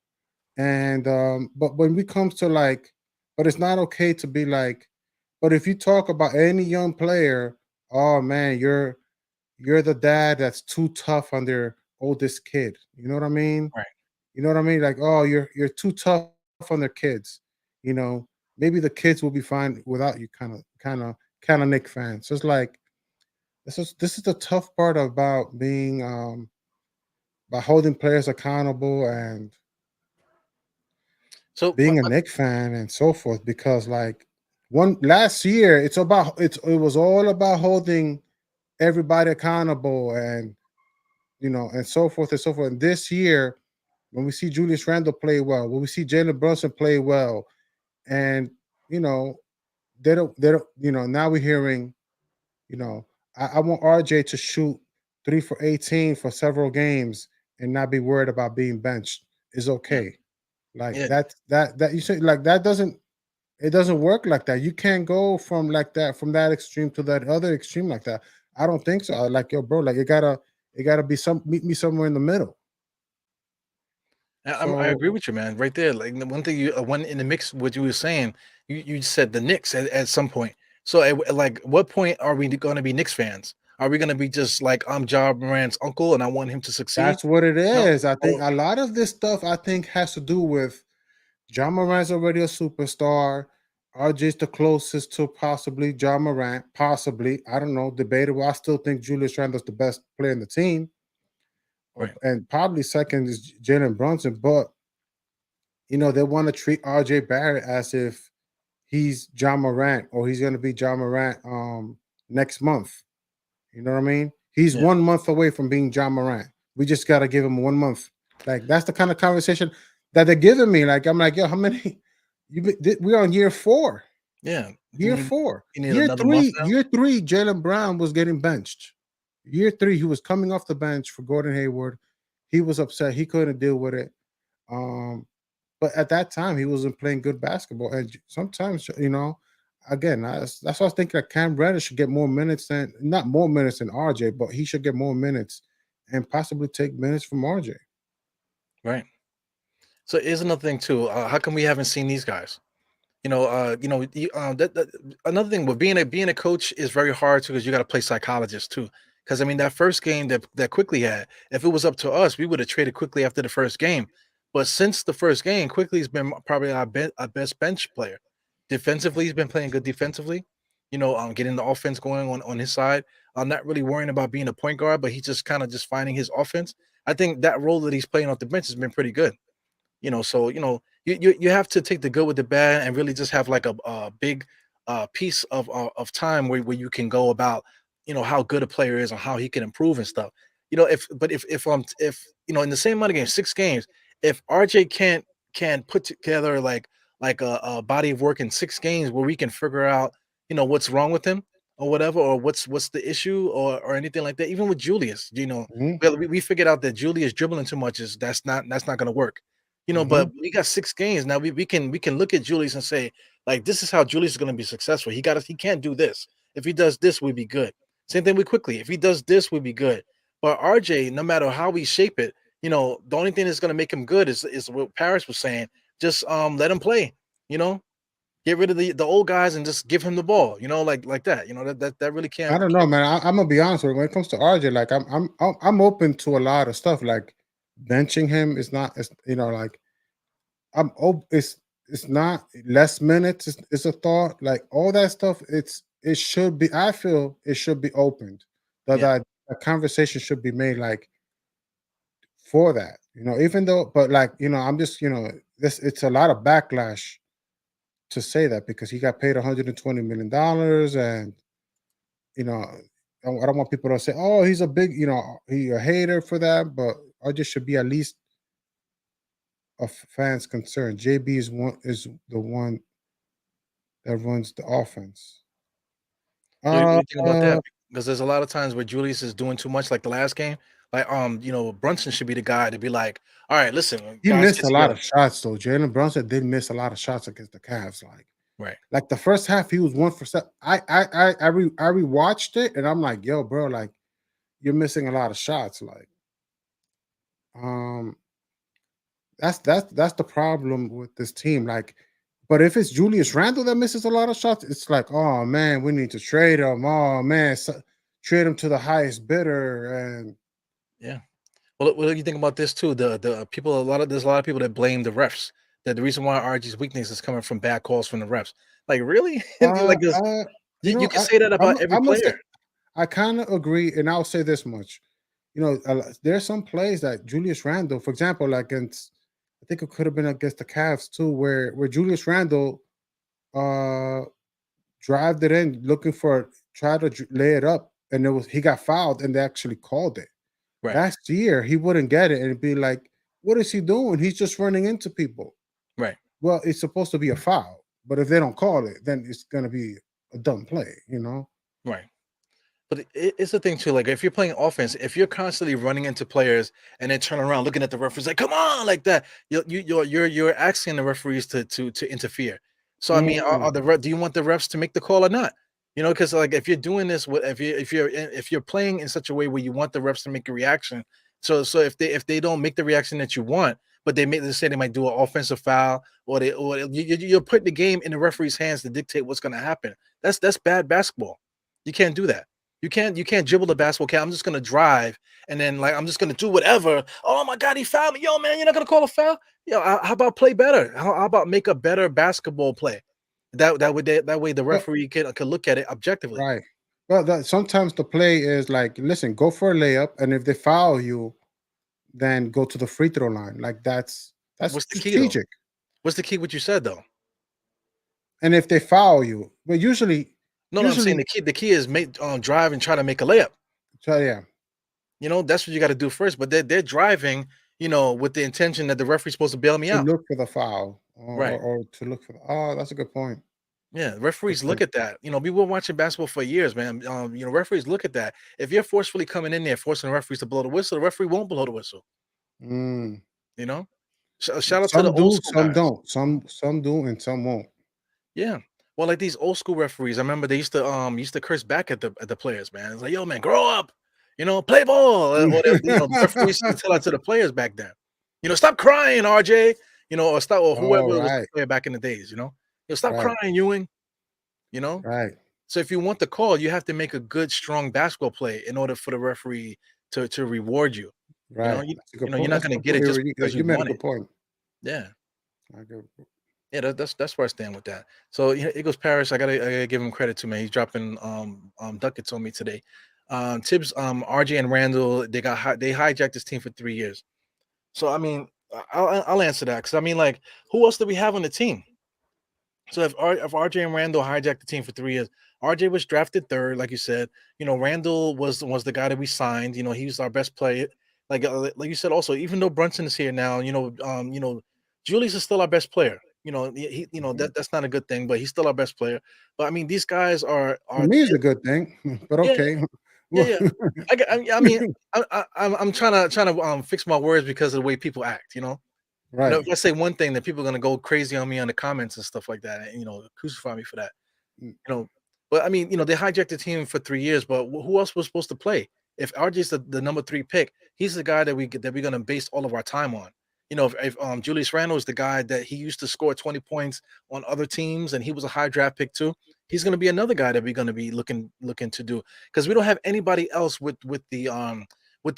And but when we comes to like, but it's not okay to be like, but if you talk about any young player, oh man, you're the dad that's too tough on their oldest kid. You know what I mean? Right. You know what I mean? Like, oh, you're too tough on their kids. You know, maybe the kids will be fine without you. Kind of Nick fans. So it's like this is the tough part about being by holding players accountable and So, being a Nick fan and so forth. Because like one last year, it was all about holding everybody accountable and and so forth and so forth. And this year, when we see Julius Randle play well, when we see Jalen Brunson play well, and you know, they don't, now we're hearing, you know, I want RJ to shoot 3 for 18 for several games and not be worried about being benched is yeah, okay. Like yeah. that you say like that doesn't it doesn't work like that. You can't go from like that from that extreme to that other extreme like that. I don't think so. Like yo, bro, like it gotta be some meet me somewhere in the middle. I So agree with you, man. Right there, like the one thing you one in the mix, what you were saying, you said the Knicks at some point. So, like, what point are we going to be Knicks fans? Are we going to be just like I'm Ja Morant's uncle and I want him to succeed? that's what it No, is. I think or a lot of this stuff I think has to do with John Morant's already a superstar. RJ's the closest to possibly John Morant, possibly. I don't know, debatable. I still think Julius Randle's the best player in the team, right, and probably second is Jalen Brunson. But they want to treat RJ Barrett as if he's John Morant or he's going to be John Morant next month. You know what I mean? He's yeah, 1 month away from being John Morant. We just got to give him 1 month. Like that's the kind of conversation that they're giving me. Like I'm like, yo, how many? We're on year 4. yeah. Year 4. You need Year another month three. now. Year 3. Jalen Brown was getting benched. Year 3, he was coming off the bench for Gordon Hayward. He was upset. He couldn't deal with it. Um, but at that time, he wasn't playing good basketball. And sometimes, again, that's why I was thinking that Cam Reddish should get more minutes than not more minutes than RJ, but he should get more minutes and possibly take minutes from RJ. Right. So here's another thing too. How come we haven't seen these guys? Another thing with being a coach is very hard too because you got to play psychologist too. Because I mean that first game that Quickly had, if it was up to us, we would have traded Quickly after the first game. But since the first game, Quickly's been probably our best bench player. Defensively, he's been playing good defensively. Getting the offense going on his side. I'm not really worrying about being a point guard, but he's just kind of just finding his offense. I think that role that he's playing off the bench has been pretty good. So you have to take the good with the bad and really just have like a big piece of time where you can go about how good a player is and how he can improve and stuff. If in the same amount of games, 6 games, if RJ can't put together like a body of work in 6 games where we can figure out what's wrong with him or whatever, or what's the issue or anything like that. Even with Julius, Mhm, we figured out that Julius dribbling too much is that's not going to work. But mhm, we got 6 games now. We can look at Julius and say, like, this is how Julius is going to be successful. He can't do this. If he does this, we'd be good. Same thing with Quickly. If he does this, we'd be good. But RJ, no matter how we shape it, the only thing that's going to make him good is what Paris was saying. Just let him play. Get rid of the old guys and just give him the ball. Like that. That really I can't. don't know, man. I'm gonna be honest with you. When it comes to RJ, like I'm open to a lot of stuff. Like benching him is not, like it's not less minutes. It's a thought. Like all that stuff. It should be. I feel it should be opened. That Yeah. that a conversation should be made like for that. Even though, but like I'm just this. It's a lot of backlash to say that because he got paid 120 million dollars and you know, I don't want people to say, "Oh, he's a big, he a hater for that," but I just should be at least a fan's concern. JB is the one that runs the offense. What do Uh, you think about that? Because there's a lot of times where Julius is doing too much, like the last game. Like, Brunson should be the guy to be like, all right, listen, he guys, missed get a lot together. of shots though. Jalen Brunson did miss a lot of shots against the Cavs. Right. Like the first half, he was 1 for 7. I rewatched it and I'm like, yo, bro, like you're missing a lot of shots. Like, um, that's the problem with this team. Like, but if it's Julius Randle that misses a lot of shots, it's like, oh man, we need to trade him. Oh man, trade him to the highest bidder. And Yeah. Well, what do you think about this too? The people, there's a lot of people that blame the refs. That the reason why RG's weakness is coming from bad calls from the refs. Like, really? uh, Like this, uh you can say that about every I'm gonna say player. I kind of agree, and I'll say this much. There's some plays that Julius Randle, for example, like against, I think it could have been against the Cavs too, where Julius Randle uh drived it in looking for try to lay it up, and he got fouled, and they actually called it. Right. Last year, he wouldn't get it, and it'd be like, "What is he doing? He's just running into people." Right. Well, it's supposed to be a foul, but if they don't call it, then it's gonna be a dumb play. Right. But it's the thing too. Like, if you're playing offense, if you're constantly running into players and then turning around looking at the referees like, "Come on," like that, you're asking the referees to interfere. So I mean, Mm, do you want the refs to make the call or not? Because like if you're doing this, if you're playing in such a way where you want the refs to make a reaction, so if they don't make the reaction that you want, but they say they might do an offensive foul you're putting the game in the referee's hands to dictate what's going to happen. That's bad basketball. You can't do that. You can't dribble the basketball. Okay, I'm just gonna drive and then like I'm just gonna do whatever. Oh my God, he fouled me. Yo, man, you're not gonna call a foul. How about play better? How about make a better basketball play? That way the but referee can look at it objectively. right. Well, sometimes the play is like, listen, go for a layup, and if they foul you, then go to the free throw line. Like that's What's the key though? strategic. What's the key? What you said though? And if they foul you, but usually, No, no, I'm saying usually, the key is make drive and try to make a layup. so yeah, That's what you got to do first. But they're driving, with the intention that the referee's supposed to bail me to out. look for the foul, Right. or to look for. Oh, that's a good point. Yeah, Good referees look point. at that. We were watching basketball for years, man. Referees look at that. If you're forcefully coming in there, forcing the referees to blow the whistle, the referee won't blow the whistle. Mm. You know, shout out to the Some old do, school some guys. don't. Some do, and some won't. Yeah, well, like these old school referees, I remember they used to curse back at the players, man. It's like, yo, man, grow up. Play ball. The referees used to tell that to the players back then. Stop crying, RJ. Or whoever All was the right, player back in the days. Stop right, crying, Ewing. You know. right. So if you want the call, you have to make a good, strong basketball play in order for the referee to reward you. You know, Right. you, That's a you good know, you're point. not That's a gonna good get point. it just You because you you made a want it. good point. Yeah. I agree. Yeah, that's where I stand with that. So it goes Paris. I gotta give him credit too, man. He's dropping ducats on me today. Tibbs, RJ and Randall, they hijacked this team for 3 years. So I mean, I'll answer that because I mean, like, who else do we have on the team? So if RJ and Randall hijacked the team for 3 years, RJ was drafted third, like you said. Randall was the guy that we signed. He was our best player. Like you said, also, even though Brunson is here now, Julius is still our best player. Mhm. That's not a good thing, but he's still our best player. But I mean, these guys are For are me, it's a good thing, but yeah, okay. yeah, Well, yeah. I mean, I'm trying to fix my words because of the way people act. right. If I say one thing, then people are gonna go crazy on me on the comments and stuff like that, and crucify me for that. Mm, You know, but I mean, they hijacked the team for 3 years, but who else was supposed to play? if RJ's the number 3 pick, he's the guy that we're gonna base all of our time on. If Julius Randle is the guy that he used to score 20 points on other teams, and he was a high draft pick too, he's gonna be another guy that we're gonna be looking to do because we don't have anybody else with the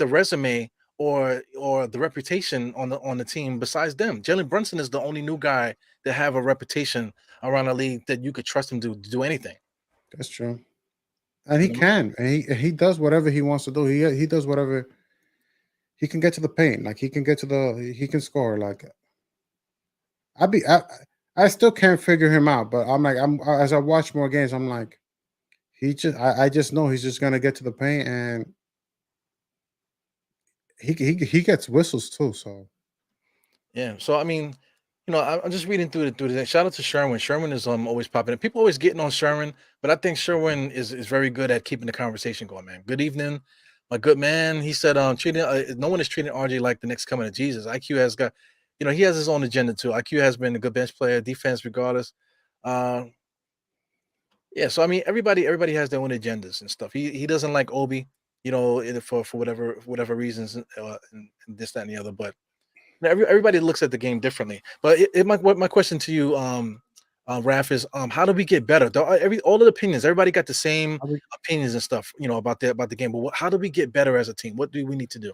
resume or the reputation on the team besides them. Jalen Brunson is the only new guy that have a reputation around the league that you could trust him to do anything. That's true. And he can. And he does whatever he wants to do. He does whatever. He can get to the paint. Like he can score. Like I still can't figure him out, but as I watch more games, I'm like, I just know he's just gonna get to the paint, and he gets whistles too. So yeah. So I mean, I'm just reading through the shout out to Sherwin. Sherwin is always popping. People always getting on Sherwin, but I think Sherwin is very good at keeping the conversation going, man. Good evening, my good man. He said, no one is treating RJ like the next coming of Jesus. IQ has got, he has his own agenda too. IQ has been a good bench player, defense regardless. Yeah, so I mean, everybody has their own agendas and stuff. He doesn't like Obi, for whatever reasons, and this, that, and the other. But everybody looks at the game differently. But my question to you, Raph, is how do we get better? All of the opinions, everybody got the same opinions and stuff, about the game. But how do we get better as a team? What do we need to do?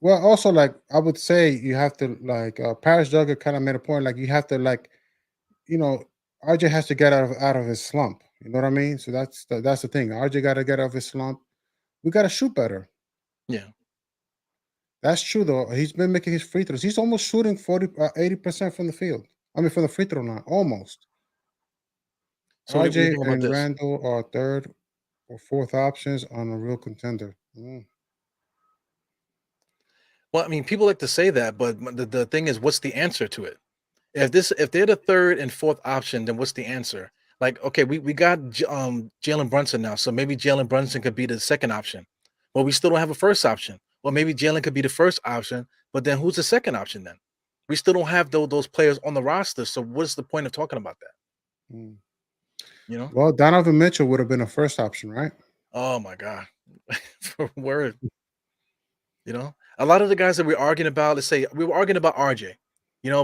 Well, also, like I would say, you have to Paris Jugger kind of made a point. Like you have to RJ has to get out of his slump. You know what I mean? So that's the thing. RJ got to get out of his slump. We got to shoot better. Yeah. That's true, though. He's been making his free throws. He's almost shooting 80% from the field. I mean, from the free throw line, almost. So RJ and Randle are third or fourth options on a real contender. Well, I mean, people like to say that, but the thing is, what's the answer to it? If they're the third and fourth option, then what's the answer? Like, okay, we got Jalen Brunson now, so maybe Jalen Brunson could be the second option, but we still don't have a first option. Well, maybe Jalen could be the first option, but then who's the second option then? We still don't have those players on the roster, so what's the point of talking about that? Well, Donovan Mitchell would have been a first option, right? Oh my God. For word. A lot of the guys that we're arguing about, let's say we were arguing about RJ,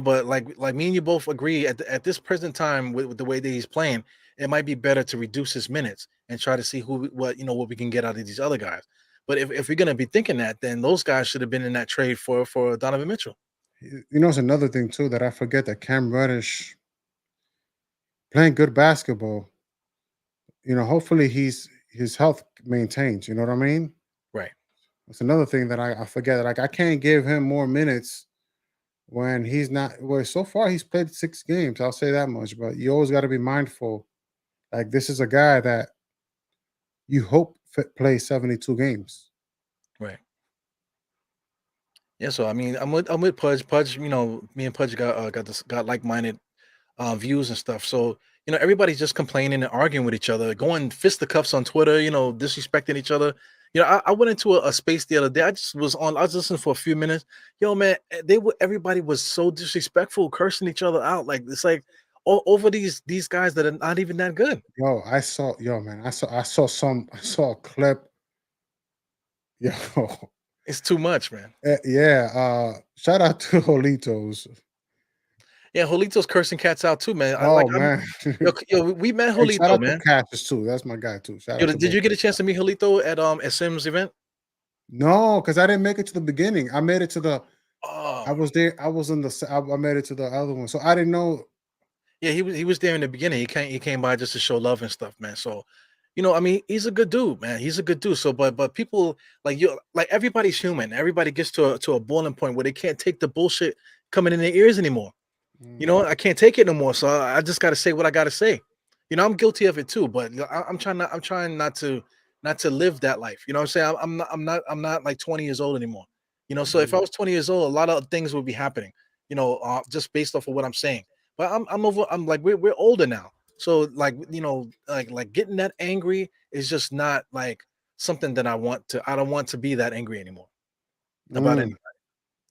but like me and you both agree at this present time with the way that he's playing, it might be better to reduce his minutes and try to see what we can get out of these other guys. But if we're gonna be thinking that, then those guys should have been in that trade for Donovan Mitchell. It's another thing too that I forget, that Cam Reddish playing good basketball. Hopefully his health maintains. You know what I mean? Right. That's another thing that I forget. Like I can't give him more minutes when he's not. Well, so far he's played 6 games. I'll say that much. But you always got to be mindful. Like this is a guy that you hope plays 72 games. Right. Yeah. So I mean, I'm with Pudge. Pudge, me and Pudge got like-minded views and stuff. So everybody's just complaining and arguing with each other, going fisticuffs on Twitter. Disrespecting each other. I went into a space the other day. I was listening for a few minutes. Yo, man, everybody was so disrespectful, cursing each other out. Like it's like all over these guys that are not even that good. I saw a clip. Yo, it's too much, man. Shout out to Jolitos. Yeah, Jolito's cursing cats out too, man. Man. We met Jolito, shout out man. To Cassius too. That's my guy too. Did you get a chance to meet Jolito at Sim's event? No, because I didn't make it to the beginning. I made it to the. Oh. I was there. I made it to the other one, so I didn't know. Yeah, he was there in the beginning. He came by just to show love and stuff, man. So, I mean, he's a good dude, man. He's a good dude. So, but people like everybody's human. Everybody gets to a boiling point where they can't take the bullshit coming in their ears anymore. I can't take it no more. So I just got to say what I got to say. I'm guilty of it too, but I'm trying not to live that life. You know what I'm saying? I'm not like 20 years old anymore. So if I was 20 years old, a lot of things would be happening, just based off of what I'm saying. But I'm like, we're older now. So like, like getting that angry is just not like something that I don't want to be that angry anymore about anybody.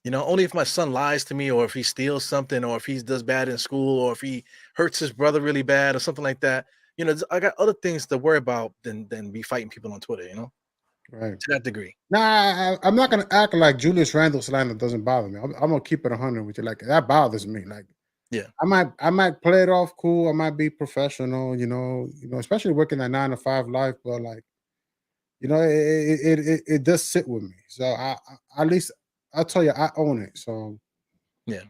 Only if my son lies to me, or if he steals something, or if he does bad in school, or if he hurts his brother really bad or something like that, you know, I got other things to worry about than be fighting people on Twitter. You know, Right. to that degree. Nah, I'm not gonna act like Julius Randle slander doesn't bother me. I'm gonna keep it 100 with you. Like that bothers me. Like Yeah. I might play it off cool. I might be professional. Especially working that 9 to 5 life. But like, it does sit with me. So at least I'll tell you, I own it. So Yeah.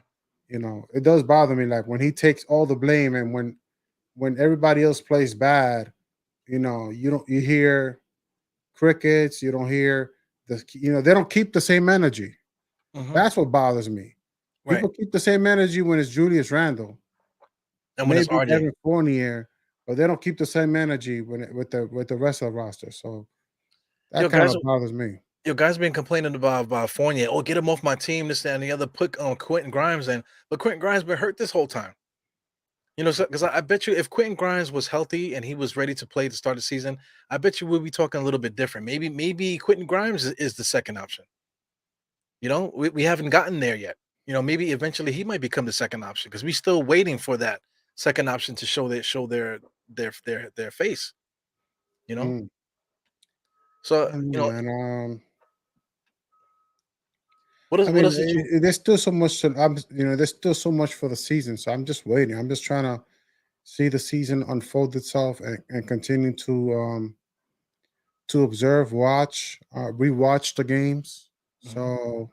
it does bother me. Like when he takes all the blame, and when everybody else plays bad, you hear crickets. You don't hear they don't keep the same energy. Hmm. That's what bothers me. Right. People keep the same energy when it's Julius Randle, And when it's maybe RJ. Evan Fournier, but they don't keep the same energy with the rest of the roster. So Yo, that kind guys, of bothers me. Yo, guys been complaining about Fournier. Oh, get him off my team, this, that, and the other. Put Quentin Grimes in. But Quentin Grimes been hurt this whole time. You know, because I bet you if Quentin Grimes was healthy and he was ready to play to start the season, I bet you we'll be talking a little bit different. Maybe Quentin Grimes is the second option. You know, we haven't gotten there yet. You know, maybe eventually he might become the second option because we're still waiting for that second option to show their face. You know, Mm. so I don't you know, know man. I what mean, else did you? there's still so much. There's still so much for the season. So I'm just waiting. I'm just trying to see the season unfold itself and continue to observe, watch, rewatch the games. Mhm. So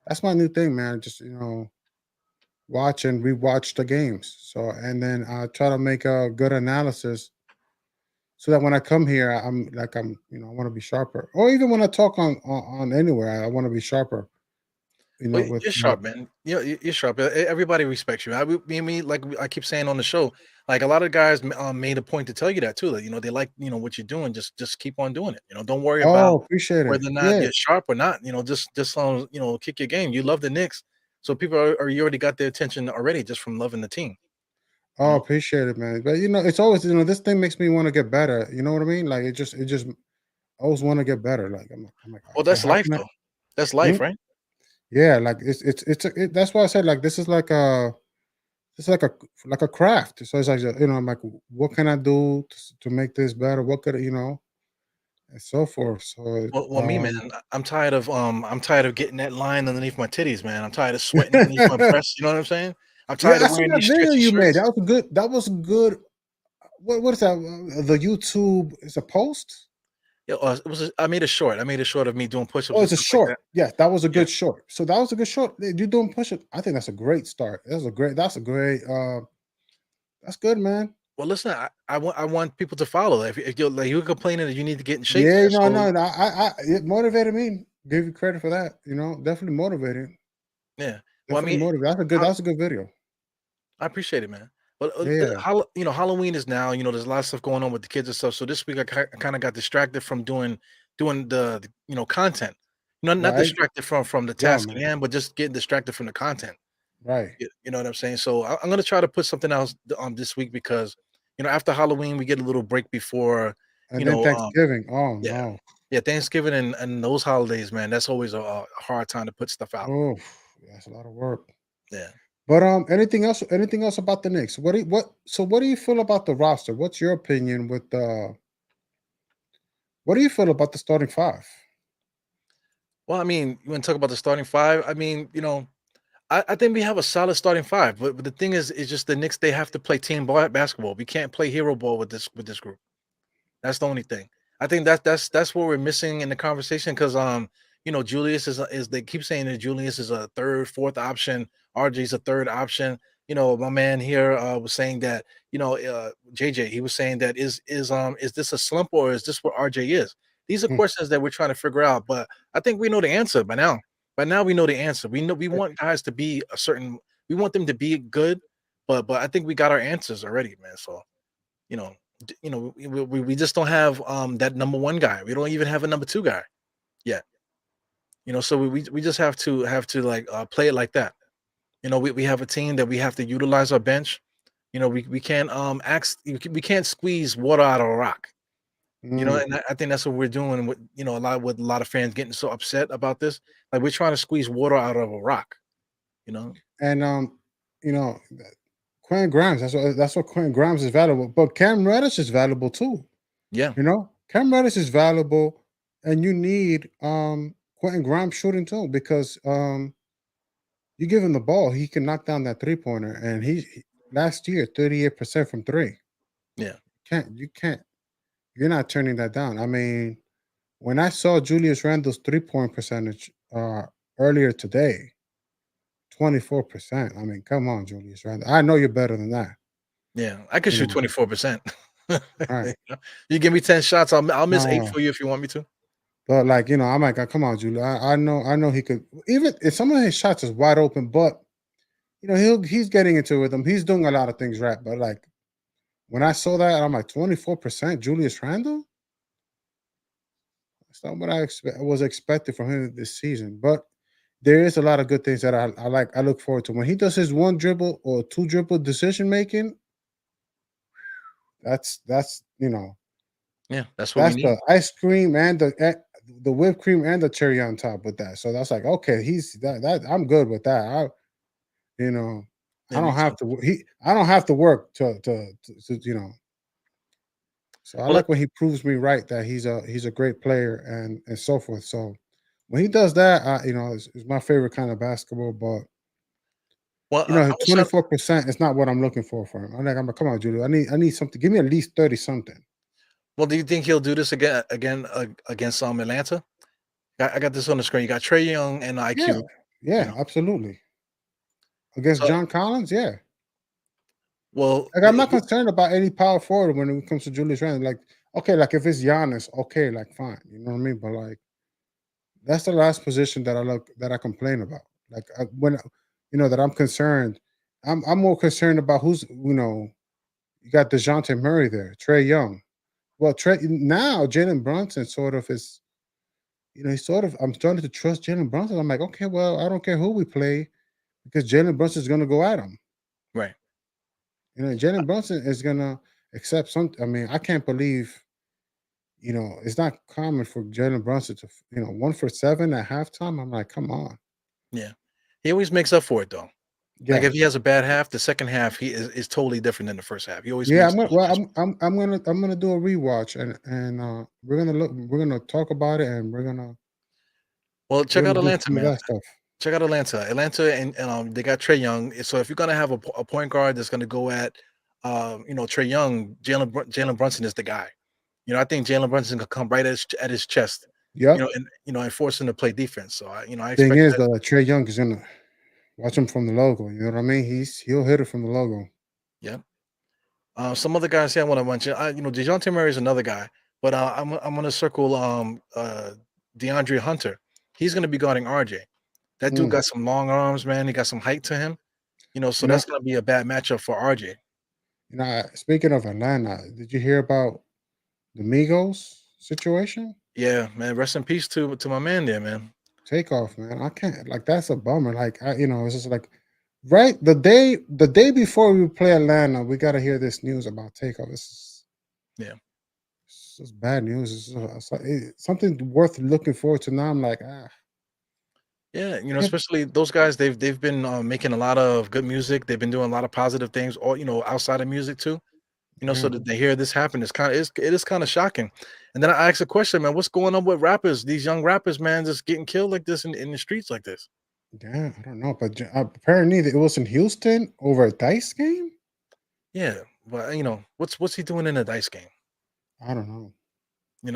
that's my new thing, man. Just watch and rewatch the games. So and then try to make a good analysis so that when I come here, I want to be sharper. Or even when I talk on anywhere, I want to be sharper. Well, With you're sharp, man. You're sharp. Everybody respects you. Me, like I keep saying on the show, like a lot of guys made a point to tell you that too. That they like what you're doing. Just keep on doing it. Don't worry about Oh, appreciate it. whether or not Yeah. you're sharp or not. Just kick your game. You love the Knicks, so people you already got their attention already just from loving the team. You Oh, know. appreciate it, man. But it's always this thing makes me want to get better. You know what I mean? Like it just I always want to get better. Like I'm like, Well, okay, that's how life can I? though. That's Hmm? life, right? Yeah, like that's why I said like this is like a craft. So it's like I'm like, what can I do to make this better? What could and so forth. So Well, me, man, I'm tired of getting that line underneath my titties, man. I'm tired of sweating underneath my breasts. You know what I'm saying? I'm yeah, tired I of saw wearing that these video stretchy you made. shirts. That was good. What is that? The YouTube is a post? Yeah, I made a short. I made a short of me doing push-ups Oh, and it's a stuff like short. that. Yes, that was a Yeah. good short. So that was a good short. You're doing push it. I think that's a great start. That's good, man. Well, listen, I want people to follow. If you're complaining that you need to get in shape, Yeah, man. no, So no, no. It motivated me. Give you credit for that. Definitely motivated. yeah. Well, I Definitely mean, motivated. I, That's a good video. I appreciate it, man. But Yeah, Halloween is now. There's a lot of stuff going on with the kids and stuff. So this week I kind of got distracted from doing the content. Not right. distracted from the Yeah, task at man. hand, but just getting distracted from the content. Right. You know what I'm saying? So I'm gonna try to put something else this week because after Halloween we get a little break before you And then know Thanksgiving. Oh yeah no. Thanksgiving and those holidays, man. That's always a hard time to put stuff out. Oh, that's a lot of work. Yeah. But anything else? Anything else about the Knicks? What do you feel about the roster? What's your opinion with what do you feel about the starting five? Well, I mean, you want to talk about the starting five? I mean, I think we have a solid starting five, but the thing is just the Knicks. They have to play team basketball. We can't play hero ball with this group. That's the only thing. I think that's what we're missing in the conversation because Julius is they keep saying that Julius is a third, fourth option. RJ's a third option. My man here was saying that JJ he was saying that is this a slump or is this what RJ is? These are Hmm. questions that we're trying to figure out, but I think we know the answer by now. By now we know the answer. We know we want guys to be a certain. We want them to be good, but I think we got our answers already, man. So you know, we just don't have that number one guy. We don't even have a number two guy yet. So we just have to like play it like that. We have a team that we have to utilize our bench. We can't we can't squeeze water out of a rock. Mm. And I think that's what we're doing with a lot of fans getting so upset about this. Like we're trying to squeeze water out of a rock. You know. And you know, Quentin Grimes. That's what Quentin Grimes is valuable. But Cam Reddish is valuable too. Yeah, Cam Reddish is valuable, and you need Quentin Grimes shooting too because you give him the ball, he can knock down that 3-pointer. And last year 38% from three. yeah. You can't you're not turning that down. I mean, when I saw Julius Randle's 3-point percentage earlier today, 24%. I mean, come on, Julius Randle. I know you're better than that. Yeah, I could You shoot know, 24%. right? You give me 10 shots, I'll miss 8 No, for you if you want me to. but like I'm like, come on, Julius. I know he could. Even if some of his shots is wide open, but he's getting into a rhythm. He's doing a lot of things right. But like when I saw that, I'm like 24% Julius Randle. That's not what was expected from him this season. But there is a lot of good things that I like. I look forward to when he does his one dribble or two dribble decision making. That's Yeah, that's what we that's need. the ice cream and the whipped cream and the cherry on top with that. So that's like okay, he's that I'm good with that. You know, Yeah, me too. I don't have to work to. So I Well, like when he proves me right that he's a great player and so forth. So when he does that, it's my favorite kind of basketball. But I was trying. 24% is not what I'm looking for him. I'm like, come on, Julie. I need something. Give me at least 30 something. Well, do you think he'll do this again against Atlanta? I got this on the screen. You got Trae Young and Yeah, IQ. You yeah, know, absolutely. Against so John Collins, yeah. well, Like I'm not concerned about any power forward when it comes to Julius Randle. Like, okay, like if it's Giannis, okay, like fine. You know what I mean? But like that's the last position that I complain about. Like when that I'm concerned. I'm more concerned about who's you got DeJounte Murray there, Trey Young. Well, Trey now Jalen Brunson sort of is. He's sort of. I'm starting to trust Jalen Brunson. I'm like, okay, well, I don't care who we play because Jalen Brunson is going to go at him. right. Jalen Brunson is going to accept some. I mean, I can't believe. It's not common for Jalen Brunson to 1 for 7 at halftime. I'm like, come on. Yeah, he always makes up for it though. Like Yeah, if he has a bad half, the second half is totally different than the first half. He always yeah. makes I'm gonna, those well, adjustments. I'm gonna do a rewatch and we're gonna talk about it and Well, we're check gonna out do Atlanta, some of man. that stuff. Check out Atlanta. Atlanta and they got Trey Young. So if you're gonna have a point guard that's gonna go at Trey Young, Jalen Brunson is the guy. I think Jalen Brunson can come right at his chest. Yep. And force him to play defense. So I Thing expect is that. though, that Trey Young is gonna watch him from the logo. You know what I mean? He'll hit it from the logo. Yeah. Some other guys here I want to mention. DeJounte Murray is another guy, but I'm gonna circle DeAndre Hunter. He's gonna be guarding RJ. That dude Mm. got some long arms, man. He got some height to him. So You know, that's gonna be a bad matchup for RJ. speaking of Atlanta, did you hear about the Migos situation? Yeah, man. Rest in peace to my man there, man. Takeoff, man. I can't like that's a bummer. Like it's just like right the day before we play Atlanta, we gotta hear this news about Takeoff. Yeah. It's just bad news. It's something worth looking forward to now. I'm like, Yeah, yeah, especially those guys. They've been making a lot of good music. They've been doing a lot of positive things, or outside of music too. So yeah, that they hear this happen it is kind of shocking. And then I asked a question, man, what's going on with rappers? These young rappers, man, just getting killed like this in the streets like this. yeah. I don't know, but apparently it was in Houston over a dice game. Yeah, but what's he doing in a dice game? I don't know.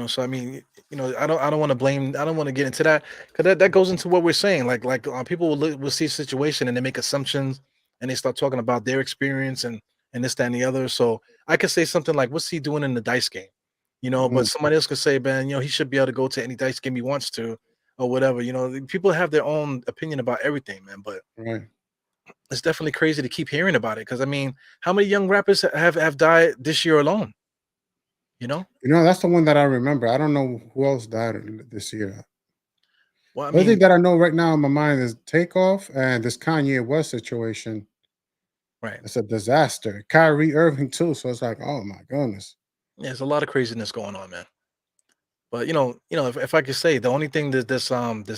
So I mean, I don't want to blame. I don't want to get into that because that goes into what we're saying. Like people will see a situation and they make assumptions and they start talking about their experience and this, that, and the other. So I could say something like, "What's he doing in the dice game?" But Mm, somebody else could say, "Man, he should be able to go to any dice game he wants to, or whatever." People have their own opinion about everything, man. But right. it's definitely crazy to keep hearing about it because I mean, how many young rappers have died this year alone? You know. That's the one that I remember. I don't know who else died this year. Well, I The only thing mean, that I know right now in my mind is Takeoff and this Kanye West situation. right. It's a disaster. Kyrie Irving too. So it's like, oh my goodness. Yeah, there's a lot of craziness going on, man. But if I could say the only thing that's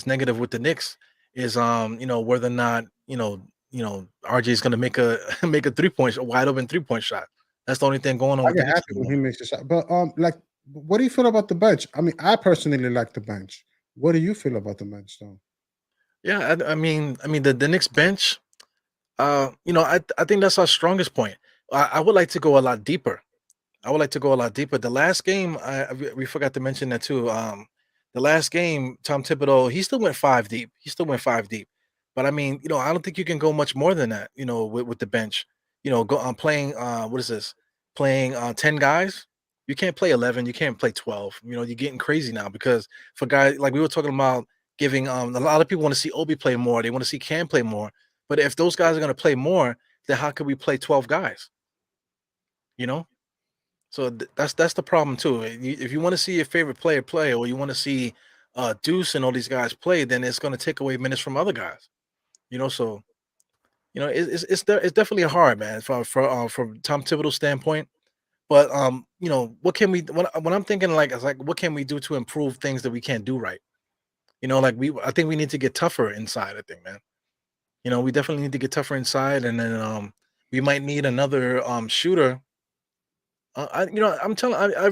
negative with the Knicks is whether or not RJ is gonna make a make a 3-point, a wide open 3-point shot. That's the only thing going on I with the get Knicks happy at the when he moment. makes a shot. But like, what do you feel about the bench? I mean, I personally like the bench. What do you feel about the bench, though? Yeah, I mean the Knicks bench. I think that's our strongest point. I would like to go a lot deeper. I would like to go a lot deeper. The last game, we forgot to mention that too. The last game, Tom Thibodeau, he still went 5 deep. He still went 5 deep. But I mean, I don't think you can go much more than that. With the bench. Go on playing. What is this? Playing 10 guys. You can't play 11. You can't play 12. You're getting crazy now because for guys like we were talking about giving. A lot of people want to see Obi play more. They want to see Cam play more. But if those guys are going to play more, then how could we play 12 guys? You know. So that's the problem too. If you want to see your favorite player play, or you want to see Deuce and all these guys play, then it's going to take away minutes from other guys. So it's definitely hard, man, from Tom Thibodeau's standpoint. But what can we? When I'm thinking like, it's like, what can we do to improve things that we can't do right? Like I think we need to get tougher inside. I think, man. We definitely need to get tougher inside, and then we might need another shooter. I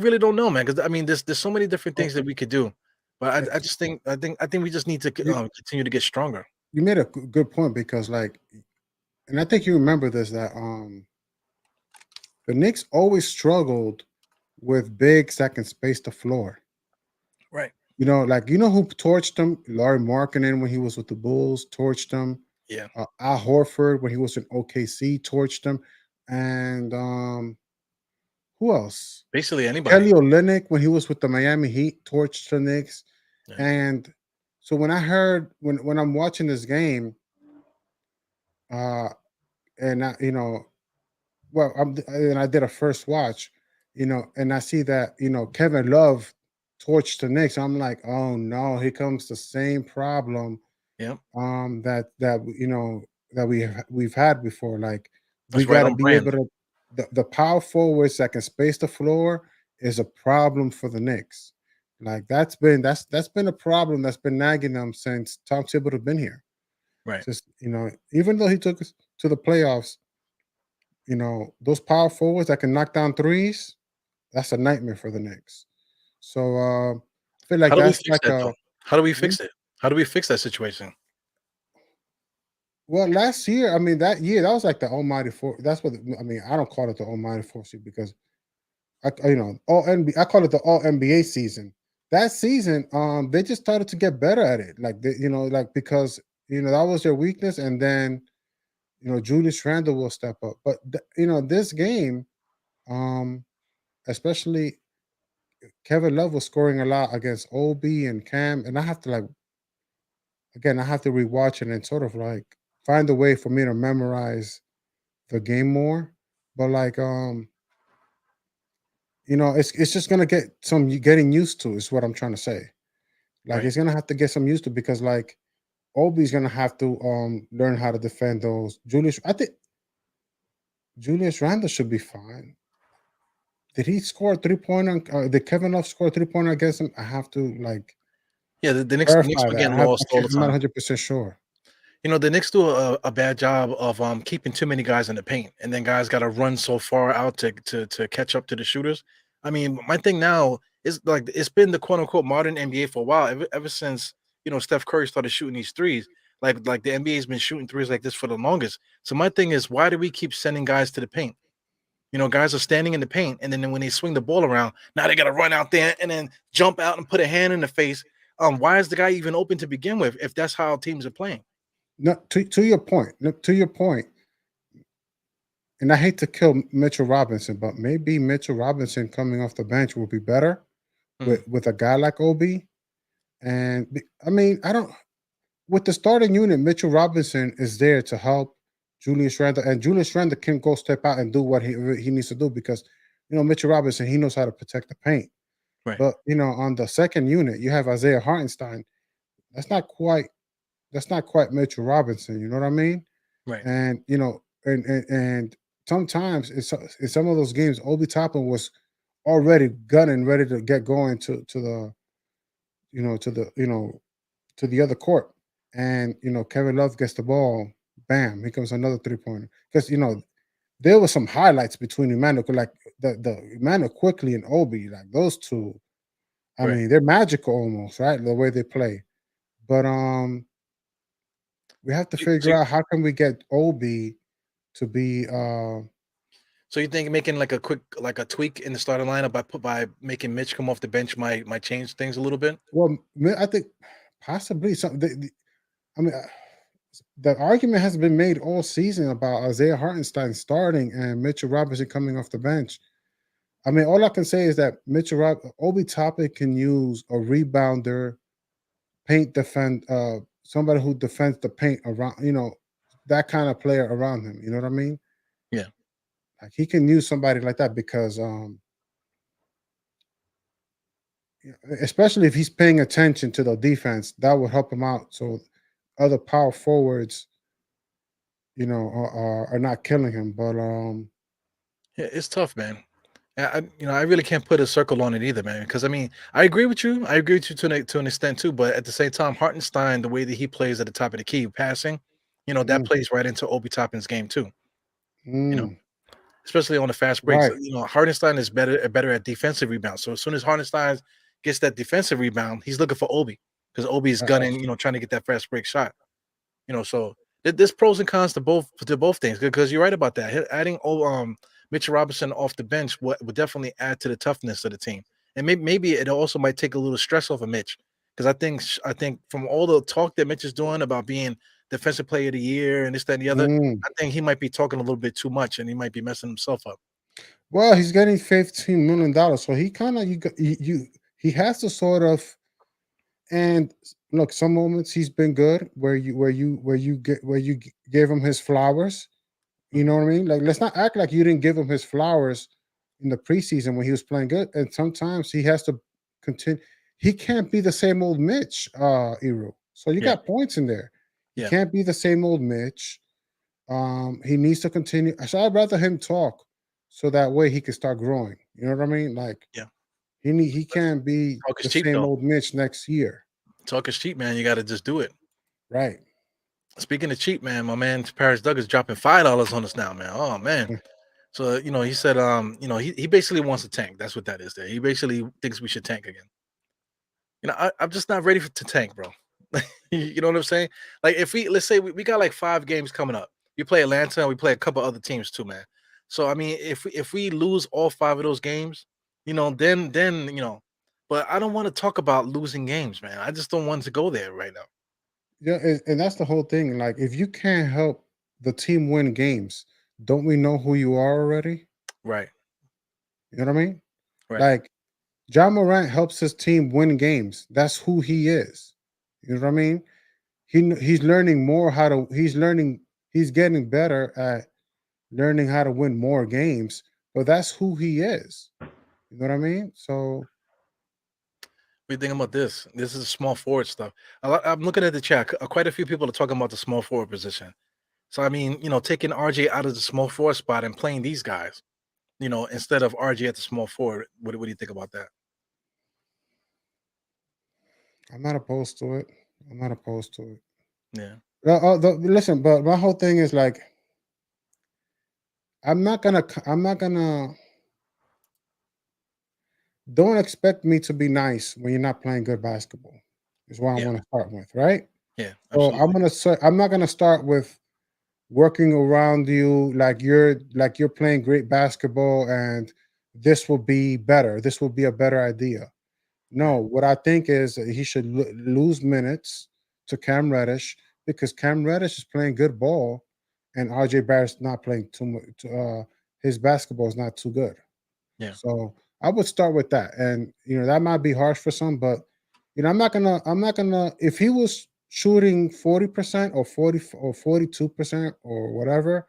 really don't know, man. Because I mean, there's so many different Oh, things that we could do, but eh, I just think we just need to you continue to get stronger. you made a good point because, like, and I think you remember this, that the Knicks always struggled with bigs that can space the floor. Right. Like, who torched them? Larry Markkinen when he was with the Bulls torched them. Yeah. Al Horford when he was in OKC torched them, and who else? Basically anybody. Kelly Olynyk when he was with the Miami Heat torched the Knicks. Yeah. And so when I heard when I'm watching this game, uh, and well, and I did a first watch, and I see that Kevin Love torched the Knicks. I'm like, oh no, here comes the same problem Yeah. that we've had before. Like, we That's right got to on be able brand. to the power forwards that can space the floor is a problem for the Knicks. Like, that's been a problem that's been nagging them since Tom Thibodeau been here. Right. Just even though he took us to the playoffs, those power forwards that can knock down threes, that's a nightmare for the Knicks. So I feel like How do we that's fix like that a though? How do we hmm? fix it? How do we fix that situation? Well, last year, I mean, that year, that was like the almighty four. That's what I mean. I don't call it the almighty four seed because all NBA. I call it the all NBA season. That season, they just started to get better at it. Like like, because that was their weakness, and then Julius Randle will step up. But this game, um, especially Kevin Love was scoring a lot against Obi and Cam, and I have to, like, again, I have to rewatch it and sort of like find a way for me to memorize the game more. But like, it's just gonna get some getting used to, is what I'm trying to say. Like, Right. it's gonna have to get some used to because, like, Obi's gonna have to learn how to defend those. I think Julius Randle should be fine. Did he score a 3-pointer? Did Kevin Love score a 3-pointer against him? I have to, like, Yeah. The Knicks verify were that. getting lost all the I'm not time. 100% sure. The Knicks do a bad job of keeping too many guys in the paint, and then guys got to run so far out to catch up to the shooters. I mean, my thing now is like it's been the quote unquote modern NBA for a while. Ever since Steph Curry started shooting these threes, like the NBA has been shooting threes like this for the longest. So my thing is, why do we keep sending guys to the paint? Guys are standing in the paint, and then when they swing the ball around, now they got to run out there and then jump out and put a hand in the face. Why is the guy even open to begin with if that's how teams are playing? No, to your point. No, to your point, and I hate to kill Mitchell Robinson, but maybe Mitchell Robinson coming off the bench will be better Hmm. with a guy like Obi. I mean, I don't with the starting unit. Mitchell Robinson is there to help Julius Randle, and Julius Randle can go step out and do what he needs to do because Mitchell Robinson, he knows how to protect the paint. Right. But on the second unit, you have Isaiah Hartenstein. That's not quite Mitchell Robinson. You know what I mean? Right. And and sometimes in some of those games, Obi Toppin was already gunning, ready to get going to the to the to the other court, and Kevin Love gets the ball, bam, here comes another 3-pointer. Because there was some highlights between Emmanuel, like the Emmanuel quickly and Obi, like those two. I Right. mean, they're magical almost, right? The way they play. But we have to So, figure so, out how can we get Obi to be so you think making like a tweak in the starting lineup by making Mitch come off the bench might change things a little bit? well, I think possibly something. I mean, the argument has been made all season about Isaiah Hartenstein starting and Mitchell Robinson coming off the bench. I mean, all I can say is that Obi Toppin can use a rebounder, paint defend, somebody who defends the paint around, that kind of player around him. You know what I mean? Yeah. Like he can use somebody like that because, especially if he's paying attention to the defense, that would help him out. So other power forwards, are not killing him. But Yeah, it's tough, man. I really can't put a circle on it either, man. Because I mean, I agree with you. I agree with you to an extent too. But at the same time, Hartenstein, the way that he plays at the top of the key, passing, that mm, plays right into Obi Toppin's game too. You know, mm, especially on the fast breaks. right, Hartenstein is better at defensive rebounds. So as soon as Hartenstein gets that defensive rebound, he's looking for Obi because Obi is that gunning, helps. trying to get that fast break shot. So there's pros and cons to both things because you're right about that. Adding Mitchell Robinson off the bench would definitely add to the toughness of the team, and maybe it also might take a little stress off of Mitch because I think from all the talk that Mitch is doing about being defensive player of the year and this, that, and the other, Mm. I think he might be talking a little bit too much and he might be messing himself up. Well, he's getting $15 million, so he kind of he has to sort of. And look, some moments he's been good where you gave him his flowers. You Mhm. know what I mean? Like, let's not act like you didn't give him his flowers in the preseason when he was playing good. And sometimes he has to continue. He can't be the same old Mitch, Eru. So you Yeah, got points in there. He yeah, can't be the same old Mitch. He needs to continue. So I'd rather him talk so that way he can start growing. You know what I mean? Like yeah. he But can't be talk is the cheap same though. old Mitch next year. Talk is cheap, man. You got to just do it. Right. Speaking of cheap, man, my man Paris Doug is dropping $5 on us now, man. Oh man. So, he said, he basically wants to tank. That's what that is there. He basically thinks we should tank again. I'm just not ready to tank, bro. You know what I'm saying? Like, if let's say we got like 5 games coming up. We play Atlanta and we play a couple other teams too, man. So, I mean, if we lose all 5 of those games, then, but I don't want to talk about losing games, man. I just don't want to go there right now. Yeah, and that's the whole thing. Like, if you can't help the team win games, don't we know who you are already? Right, You know what I mean? right. Like, John Morant helps his team win games. That's who he is. You know what I mean? He's learning more how to. He's getting better at learning how to win more games. But that's who he is. You know what I mean? So What do you think about this? This is small forward stuff. I'm looking at the chat. Quite a few people are talking about the small forward position. So I mean, taking RJ out of the small forward spot and playing these guys, instead of RJ at the small forward. What do you think about that? I'm not opposed to it. I'm not opposed to it. Yeah, Listen, but my whole thing is like, I'm not gonna. Don't expect me to be nice when you're not playing good basketball. Is what I yeah, want to start with, right? yeah, So absolutely. I'm not gonna start with working around you like you're playing great basketball and this will be better. This will be a better idea. Right. No, what I think is that he should lose minutes to Cam Reddish because Cam Reddish is playing good ball, and RJ Barrett's not playing too much. His basketball is not too good. Yeah. So I would start with that, and that might be harsh for some, but I'm not gonna. If he was shooting 40% or 40 or 42% or whatever,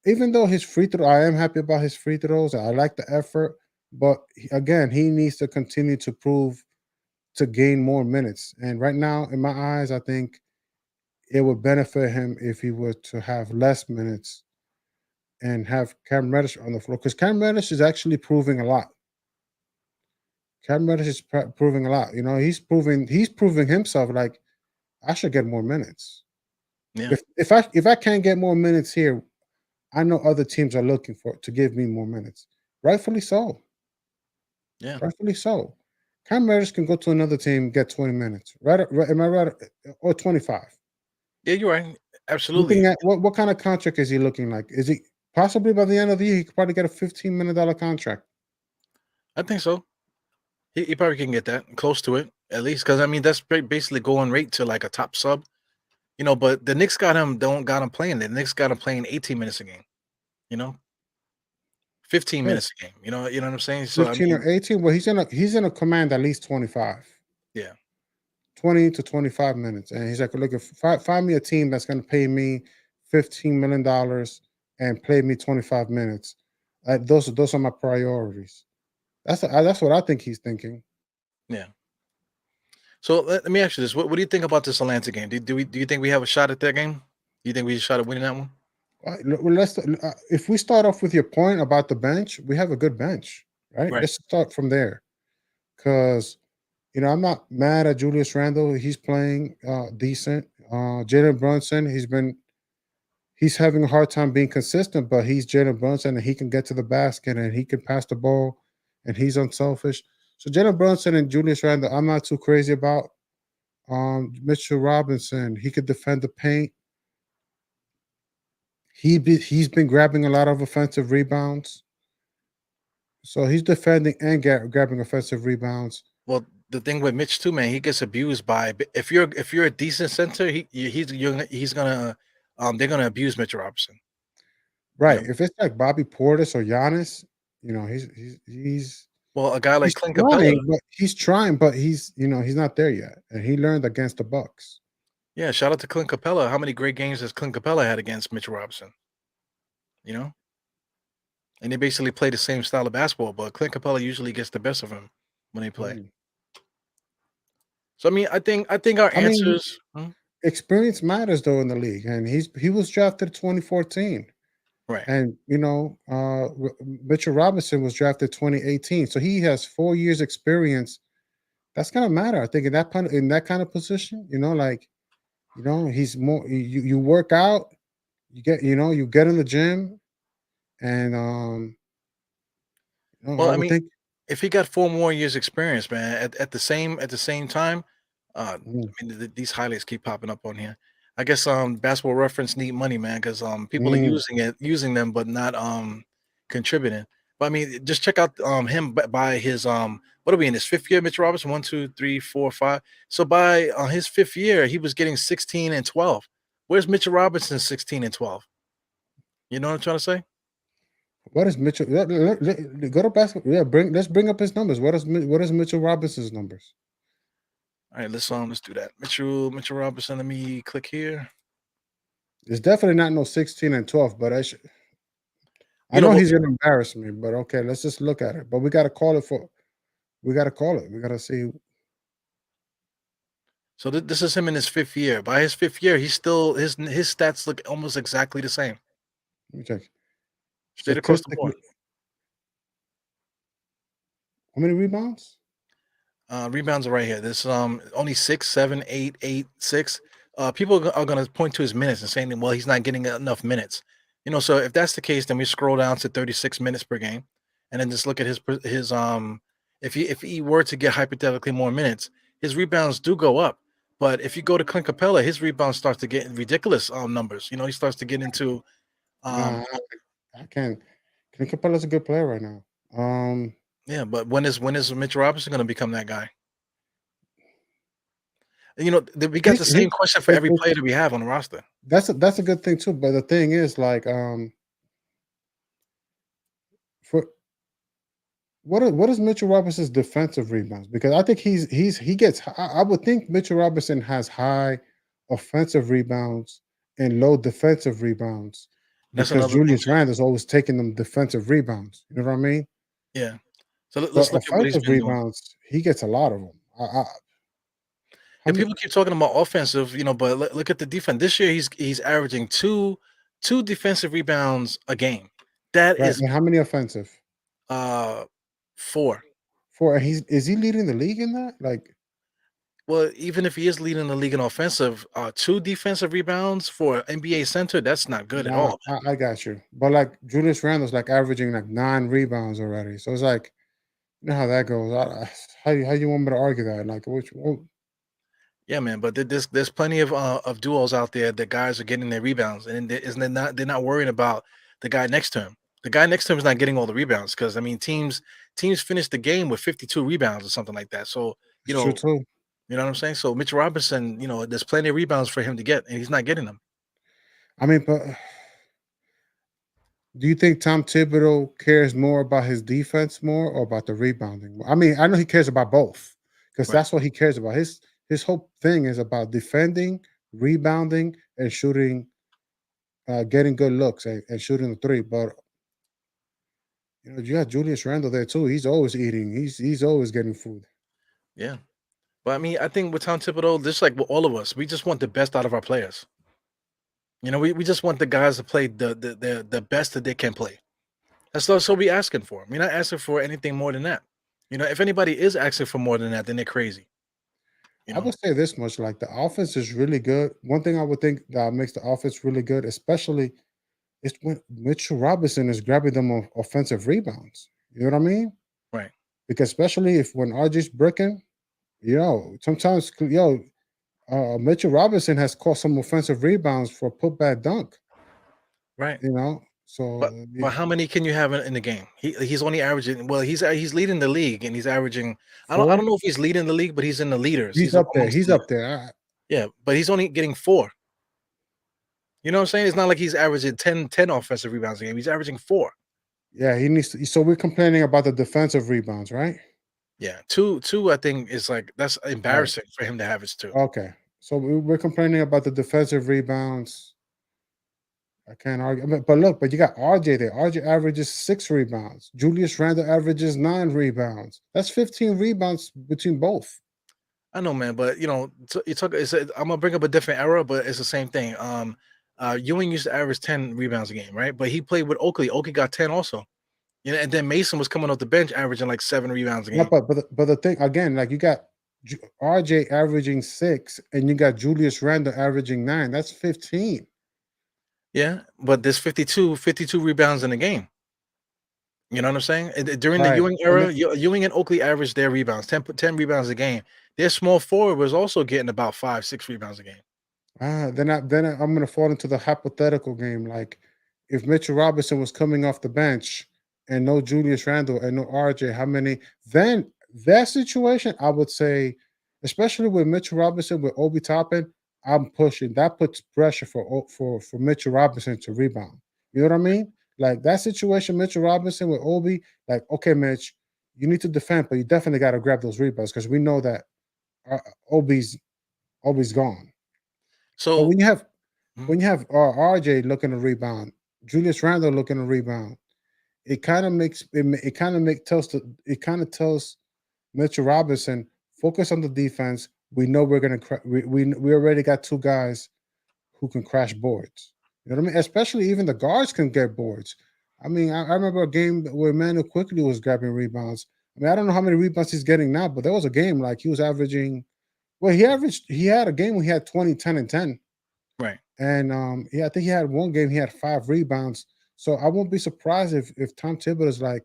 even though his free throw, I am happy about his free throws. I like the effort, but again, he needs to continue to prove to gain more minutes. And right now, in my eyes, I think it would benefit him if he were to have less minutes and have Cam Reddish on the floor because Cam Reddish is actually proving a lot. Cam Reddish is proving a lot. He's proving himself. Like I should get more minutes. Yeah. If I can't get more minutes here, I know other teams are looking to give me more minutes. Rightfully so. Yeah. Rightfully so. Cam Reddish can go to another team, get 20 minutes. Right? Am I right? Or 25. Yeah, you're right. Absolutely. Looking at what kind of contract is he looking like? Is he possibly by the end of the year he could probably get a $15 million contract? I think so. He probably can get that close to it at least, because I mean that's basically going rate to like a top sub, But the Knicks got him playing. The Knicks got him playing 18 minutes a game, you know, 15 Good. minutes a game. You know what I'm saying? So I 15 mean, or 18. Well, he's in a command at least 25. yeah, 20 to 25 minutes. And he's like, look, find me a team that's going to pay me $15 million and play me 25 minutes. Those are my priorities. That's what I think he's thinking. yeah. So let me ask you this: what do you think about this Atlanta game? Do you think we have a shot at that game? Do you think we have a shot at winning that one? Well, if we start off with your point about the bench, we have a good bench, right? Right. Let's start from there. Because I'm not mad at Julius Randle. He's playing decent. Jalen Brunson, he's having a hard time being consistent, but he's Jalen Brunson and he can get to the basket and he can pass the ball and he's unselfish. So Jalen Brunson and Julius Randle, I'm not too crazy about. Mitchell Robinson, he could defend the paint. He's been grabbing a lot of offensive rebounds. So he's defending and grabbing offensive rebounds. Well, the thing with Mitch too, man, he gets abused by if you're a decent center, he's gonna they're gonna abuse Mitch Robinson. Right. If it's like Bobby Portis or Giannis, he's Well, a guy like he's Clint Capella, trying, but he's not there yet. And he learned against the Bucks. yeah, shout out to Clint Capella. How many great games has Clint Capella had against Mitch Robinson? You know, and they basically play the same style of basketball, but Clint Capella usually gets the best of him when they play. Mm. So I mean, I think our I mean, answers. experience matters though in the league, and he was drafted 2014. Right. And Mitchell Robinson was drafted 2018, so he has 4 years experience. That's gonna matter, I think, in that kind of position. He's more. You work out, you get in the gym, and Well, I I would mean, think. if he got 4 more years experience, man, at the same time, Mm, I mean, these highlights keep popping up on here. I guess Basketball Reference need money, man, because people are mm, using them, but not contributing. But I mean, just check out him by his what are we in his fifth year, Mitch Robinson? 1, 2, 3, 4, 5. So by his fifth year, he was getting 16 and 12. Where's Mitchell Robinson 16 and 12? You know what I'm trying to say? what is Mitchell? Go to basketball. Yeah, let's bring up his numbers. What is Mitchell Robinson's numbers? All right, let's do that. Mitchell Robinson. Let me click here. It's definitely not no 16 and 12, but I You know, know but he's gonna embarrass me. But okay, let's just look at it. But we gotta call it. We gotta call it. We gotta see. Let so this is him in his fifth year. By his fifth year, he's still his stats look almost exactly the same, me check. straight across the board. Statistically, how many rebounds? Rebounds are right here. This only 6, 7, 8, 8, 6. People are going to point to his minutes and saying, well, he's not getting enough minutes. So if that's the case, then we scroll down to 36 minutes per game, and then just look at his if he were to get hypothetically more minutes, his rebounds do go up. But if you go to Clint Capella, his rebounds start to get ridiculous numbers. He starts to get into um Nah, I can't. Clint Capella's a good player right now. yeah. But when is Mitch Robinson going to become that guy? And, we got the He's same question for every player that we have on the roster. that's a good thing too. But the thing is, like, for what is Mitchell Robinson's defensive rebounds? Because I think he gets. I would think Mitchell Robinson has high offensive rebounds and low defensive rebounds That's because another thing Julius too. Randle is always taking them defensive rebounds. You know what I mean? Yeah. So But let's look at what he's offensive been doing. rebounds, he gets a lot of them. How And many? people keep talking about offensive, but look at the defense. This year he's averaging two defensive rebounds a game. That Right, is and how many offensive? uh 4. Four. And is he leading the league in that? Like, Well, even if he is leading the league in offensive, 2 defensive rebounds for an NBA center, that's not good at Nah, all. I got you. But like Julius Randle's like averaging like 9 rebounds already. So it's like, you know how that goes. How you want me to argue that? Like, which? Yeah, man, but there's plenty of duos out there that guys are getting their rebounds, and they're not worrying about the guy next to him. The guy next to him is not getting all the rebounds because I mean teams finish the game with 52 rebounds or something like that. So you It's true know too. you know what I'm saying. So Mitchell Robinson, there's plenty of rebounds for him to get, and he's not getting them. I mean, but do you think Tom Thibodeau cares more about his defense more or about the rebounding? I mean, I know he cares about both because Right. that's what he cares about. His whole thing is about defending, rebounding, and shooting, getting good looks and shooting the three. But you got Julius Randle there too. He's always eating. He's always getting food. Yeah, but I mean, I think with Tom Thibodeau, just like with all of us, we just want the best out of our players. We just want the guys to play the best that they can play. That's what we asking for. We're not asking for anything more than that. If anybody is asking for more than that, then they're crazy. You I know, would say this much: like the offense is really good. One thing I would think that makes the offense really good, especially, is when Mitchell Robinson is grabbing them on offensive rebounds. You know what I mean? right, Because especially if when RJ's breaking, sometimes Mitchell Robinson has caught some offensive rebounds for a putback dunk. right. So But how many can you have in the game? He's only averaging. Well, he's leading the league, and he's averaging. I don't 4, know if he's leading the league, but he's in the leaders. he's He's up there. amongst He's the leaders. up there. Yeah, but he's only getting 4. You know what I'm saying? It's not like he's averaging 10 offensive rebounds a game. He's averaging 4. Yeah, he needs to. So we're complaining about the defensive rebounds, right? Yeah, two. I think is like that's All right. embarrassing for him to have his 2. Okay. So we're complaining about the defensive rebounds. I can't argue. But look, you got RJ there. RJ averages 6 rebounds. Julius Randle averages 9 rebounds. That's 15 rebounds between both. I know, man, but you talk. I'm gonna bring up a different era, but it's the same thing. Ewing used to average 10 rebounds a game, right? But he played with Oakley. Oakley got 10 also. And then Mason was coming off the bench, averaging like 7 rebounds a No, game. but the thing again, like you got RJ averaging 6, and you got Julius Randle averaging 9. That's 15. Yeah, but there's 52 rebounds in the game. You know what I'm saying? During the Right. Ewing era, Ewing and Oakley averaged their rebounds, 10 rebounds a game. Their small forward was also getting about 5, 6 rebounds a game. I'm gonna fall into the hypothetical game. Like if Mitchell Robinson was coming off the bench and no Julius Randle and no RJ, how many? Then that situation, I would say, especially with Mitchell Robinson with Obi Toppin, I'm pushing. That puts pressure for Mitchell Robinson to rebound. You know what I mean? Like that situation, Mitchell Robinson with Obi, like okay, Mitch, you need to defend, but you definitely got to grab those rebounds because we know that uh, Obi's Obi's gone. But So mhm, when you have RJ looking to rebound, Julius Randle looking to rebound, it kind of makes it kind of make tells the it kind of tells Mitchell Robinson focus on the defense. We know we're gonna we already got 2 guys who can crash boards. You know what I mean? Especially even the guards can get boards. I mean, I remember a game where Manu quickly was grabbing rebounds. I mean, I don't know how many rebounds he's getting now, but there was a game like he was averaging. Well, he had a game where he had 20, 10, and 10. right. And yeah, I think he had one game, he had 5 rebounds. So I won't be surprised if Tom Thibodeau is like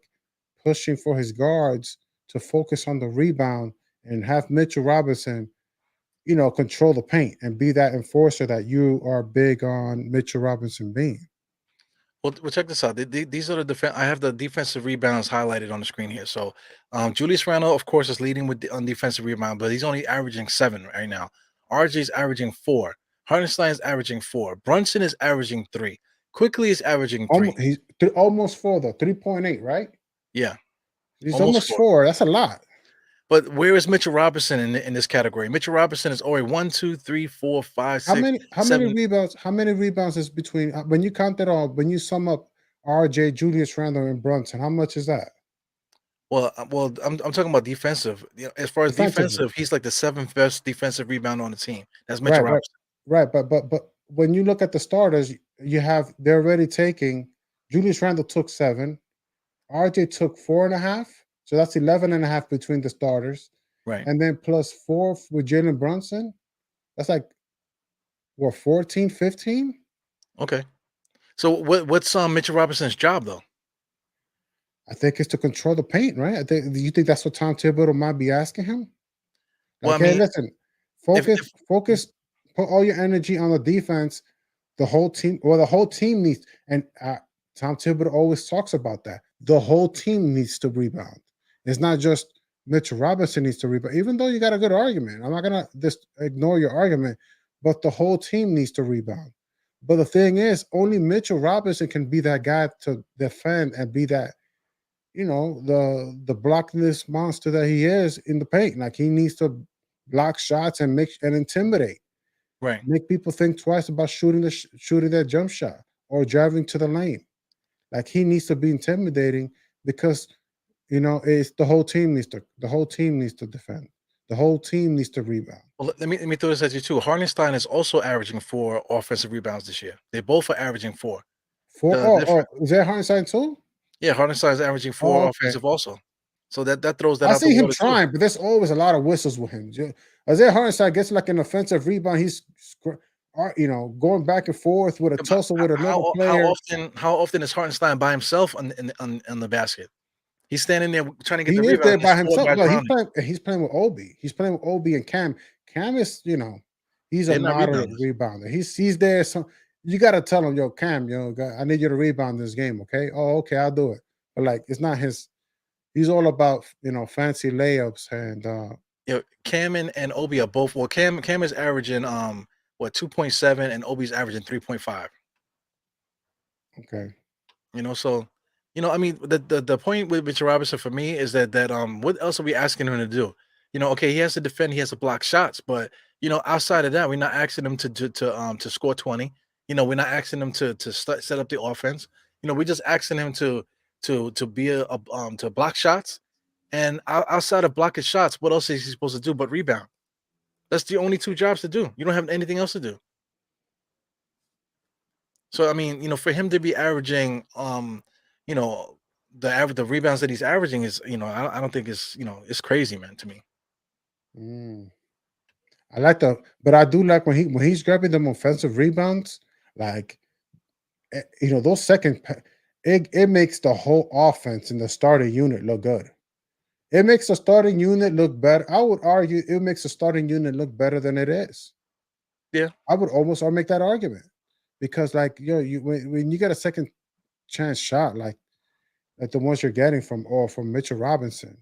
pushing for his guards to focus on the rebound and have Mitchell Robinson, control the paint and be that enforcer that you are big on Mitchell Robinson being. Well, check this out. These are the defense. I have the defensive rebounds highlighted on the screen here. So, Julius Randle, of course, is leading on defensive rebound, but he's only averaging 7 right now. RJ is averaging 4. Hartenstein is averaging 4. Brunson is averaging 3. Quickly is averaging 3. He's almost 4 though, 3.8, right? Yeah, He's almost almost 4. 4. That's a lot. But where is Mitchell Robinson in this category? Mitchell Robinson is already 1, 2, 3, 4, 5, How 6, many how many 7. rebounds? How many rebounds is between when you count it all? When you sum up RJ, Julius Randle, and Brunson, how much is that Well, I'm talking about defensive. As far as defensively? defensive, he's like the 7th best defensive rebounder on the team. That's Mitchell Right, right, Robinson. right. But when you look at the starters, they're already taking. Julius Randle took 7. RJ took 4.5. So that's 11.5 between the starters. Right. and then plus 4 with Jalen Brunson. That's like what 14, 15? Okay. So what's Mitchell Robinson's job though? I think it's to control the paint, right? I think. Do you think that's what Tom Thibodeau might be asking him? Well, Like, I hey, mean, listen, if focus, put all your energy on the defense. The whole team, well, the whole team needs, and Tom Thibodeau always talks about that. The whole team needs to rebound. It's not just Mitchell Robinson needs to rebound, even though you got a good argument. I'm not gonna just ignore your argument, but the whole team needs to rebound. But the thing is, only Mitchell Robinson can be that guy to defend and be that, the blockless monster that he is in the paint. Like he needs to block shots and intimidate, right. make people think twice about shooting that jump shot or driving to the lane. Like he needs to be intimidating because it's the whole team needs to defend. The whole team needs to rebound. Well, let me throw this at you too. Hartenstein is also averaging 4 offensive rebounds this year. They both are averaging 4. For The different, is that Hartenstein too? yeah, Hartenstein is averaging Oh, 4 okay. offensive also. So that throws that I out the see him water too. trying, but there's always a lot of whistles with him. Isaiah Hartenstein gets like an offensive rebound. He's going back and forth with a Yeah, but tussle with another how player. often is Hartenstein by himself on the basket? He's standing there trying to get He the is rebound there and there's by 4 himself. guys Well, around him. he's playing with Obi. He's playing with Obi and Cam. Cam is, he's a They're not moderate rebounders. rebounder. He's there. So you got to tell him, yo, Cam, I need you to rebound this game, okay? Oh, okay, I'll do it. But like, it's not his. He's all about fancy layups and Cam and Obi are both well. Cam is averaging 2.7 and Obi's averaging 3.5. okay. So I mean the point with Mitchell Robinson for me is that what else are we asking him to do? Okay, he has to defend, he has to block shots, but outside of that, we're not asking him to score 20. We're not asking him to set up the offense. We're just asking him to be to block shots. And outside of blocking shots, what else is he supposed to do but rebound? That's the only 2 jobs to do. You don't have anything else to do. So I mean, for him to be averaging, you know, the rebounds that he's averaging is, I don't think it's crazy, man, to me. Mm. I like but I do like when he's grabbing them offensive rebounds, like those it makes the whole offense in the starting unit look good. It makes the starting unit look better. I would argue it makes the starting unit look better than it is. Yeah. I would almost make that argument because, like, when you get a second chance shot, like the ones you're getting from Mitchell Robinson,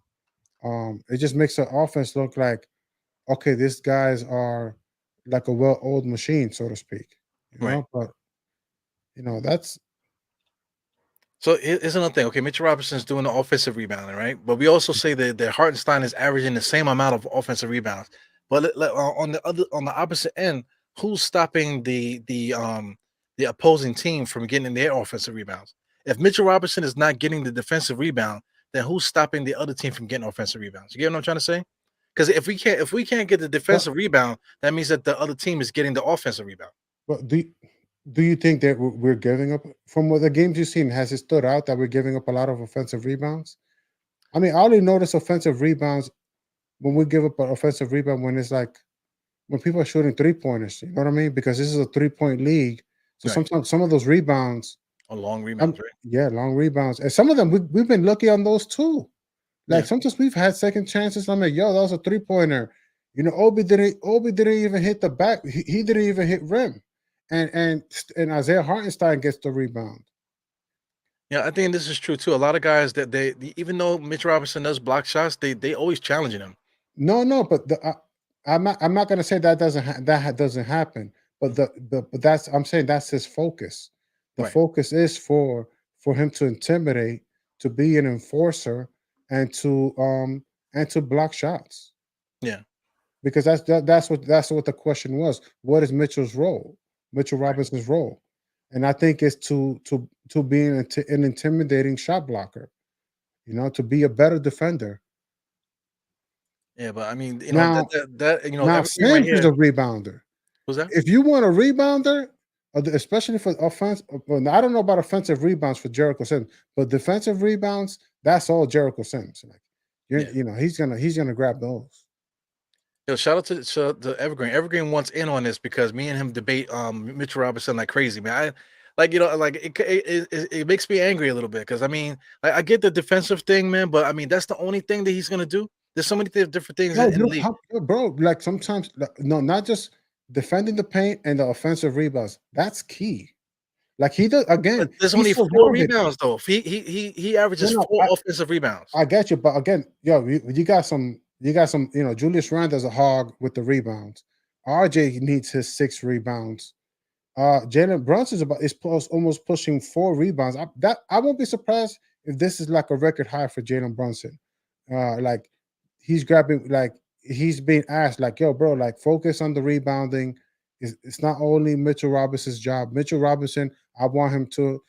it just makes the offense look like, okay, these guys are like a well-oiled machine, so to speak. Right. But that's So here's another thing. Okay, Mitchell Robinson's doing the offensive rebounding, right? But we also say that Hartenstein is averaging the same amount of offensive rebounds. But on the opposite end, who's stopping the opposing team from getting their offensive rebounds? If Mitchell Robinson is not getting the defensive rebound, then who's stopping the other team from getting offensive rebounds? You get what I'm trying to say? Because if we can't get the but defensive rebound, that means that the other team is getting the offensive rebound. but do you think that we're giving up from what the games you've seen? Has it stood out that we're giving up a lot of offensive rebounds? I mean, I only notice offensive rebounds when we give up an offensive rebound when it's like when people are shooting 3-pointers. You know what I mean? Because this is a 3-point league, so Right. sometimes some of those rebounds, Or long rebounds, right? yeah, long rebounds, and some of them we've been lucky on those too. Like Yeah. sometimes we've had second chances. I'm like, yo, that was a 3-pointer. Obi didn't even hit the back. He didn't even hit rim, and Isaiah Hartenstein gets the rebound. Yeah, I think this is true too. A lot of guys that even though Mitch Robinson does block shots, they always challenging him. No, but I'm not gonna say that doesn't happen. But but that's I'm saying that's his focus. The Right. focus is for him to intimidate, to be an enforcer, and to block shots. Yeah. Because that's what the question was. What is Mitchell's role? Mitchell Right. Robinson's role, and I think it's to be an intimidating shot blocker. To be a better defender. Yeah, but I mean, Now, now everything right Sims is here. a rebounder. Was that? If you want a rebounder, especially for offense, well, I don't know about offensive rebounds for Jericho Sims, but defensive rebounds, that's all Jericho Sims. Like, Yeah. he's gonna grab those. Yo, shout out to Evergreen. Evergreen wants in on this because me and him debate Mitchell Robinson like crazy, man. I like like it makes me angry a little bit because I mean like I get the defensive thing, man, but I mean that's the only thing that he's gonna do. There's so many different things No, in the league. bro. Like sometimes, no, not just defending the paint and the offensive rebounds. That's key. Like he does But again. there's He's only so 4 grounded. rebounds though. He No, averages no, 4 offensive rebounds. I get you, but again, yo, you got some. You got some. You know, Julius Randle's a hog with the rebounds. RJ needs his 6 rebounds. Jalen Brunson's almost pushing 4 rebounds. I won't be surprised if this is like a record high for Jalen Brunson. Like he's grabbing, like he's being asked, like, yo, bro, like focus on the rebounding. It's not only Mitchell Robinson's job. Mitchell Robinson, I want him to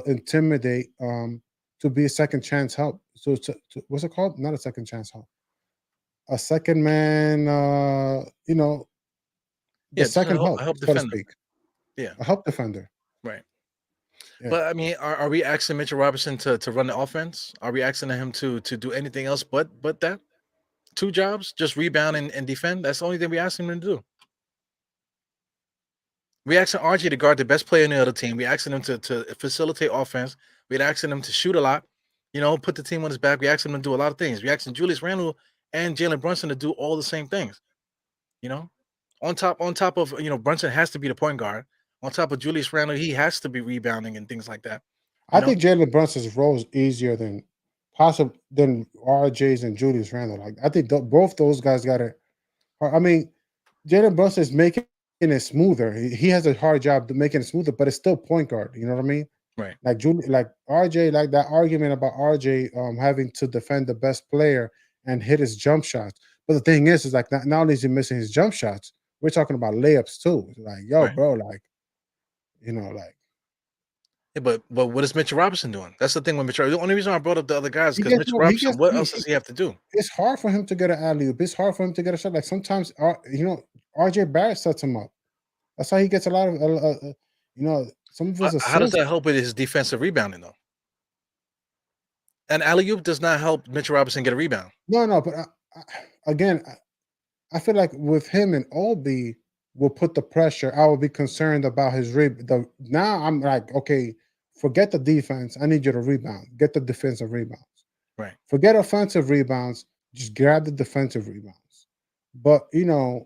intimidate, to be a second chance help. So what's it called? Not a second chance help. A second man, the Yeah, just second help, a help so to defender. speak. Yeah, A help defender. right. Yeah. But I mean, are we asking Mitchell Robinson to run the offense? Are we asking him to do anything else but that? 2 jobs, just rebound and defend. That's the only thing we asking him to do. We asking RJ to guard the best player in the other team. We asking him to facilitate offense. We asking him to shoot a lot. Put the team on his back. We asking him to do a lot of things. We asking Julius Randle and Jalen Brunson to do all the same things. You know, on top of Brunson has to be the point guard. On top of Julius Randle, he has to be rebounding and things like that. You I know, think Jalen Brunson's role is easier than possible than RJ's and Julius Randle. Like I think both those guys got it. I mean, Jalen Brunson is making it smoother. He has a hard job to making it smoother, but it's still point guard. You know what I mean? right? Like RJ, like that argument about RJ having to defend the best player and hit his jump shots. But the thing is like not only is he missing his jump shots, we're talking about layups too. Like, yo, Right. bro, like like Yeah, but what is Mitchell Robinson doing? That's the thing with Mitchell. The only reason I brought up the other guys he because gets Mitchell no, he Robinson. gets What else does he have to do? it's hard for him to get an alley oop. It's hard for him to get a shot. Like sometimes, RJ Barrett sets him up. That's how he gets a lot of, some of his How does assists. that help with his defensive rebounding though? And alley oop does not help Mitchell Robinson get a rebound. No, but again, I feel like with him and Obi will put the pressure. I will be concerned about his now I'm like, okay, forget the defense. I need you to rebound. Get the defensive rebounds. Right. Forget offensive rebounds. Just grab the defensive rebounds. But when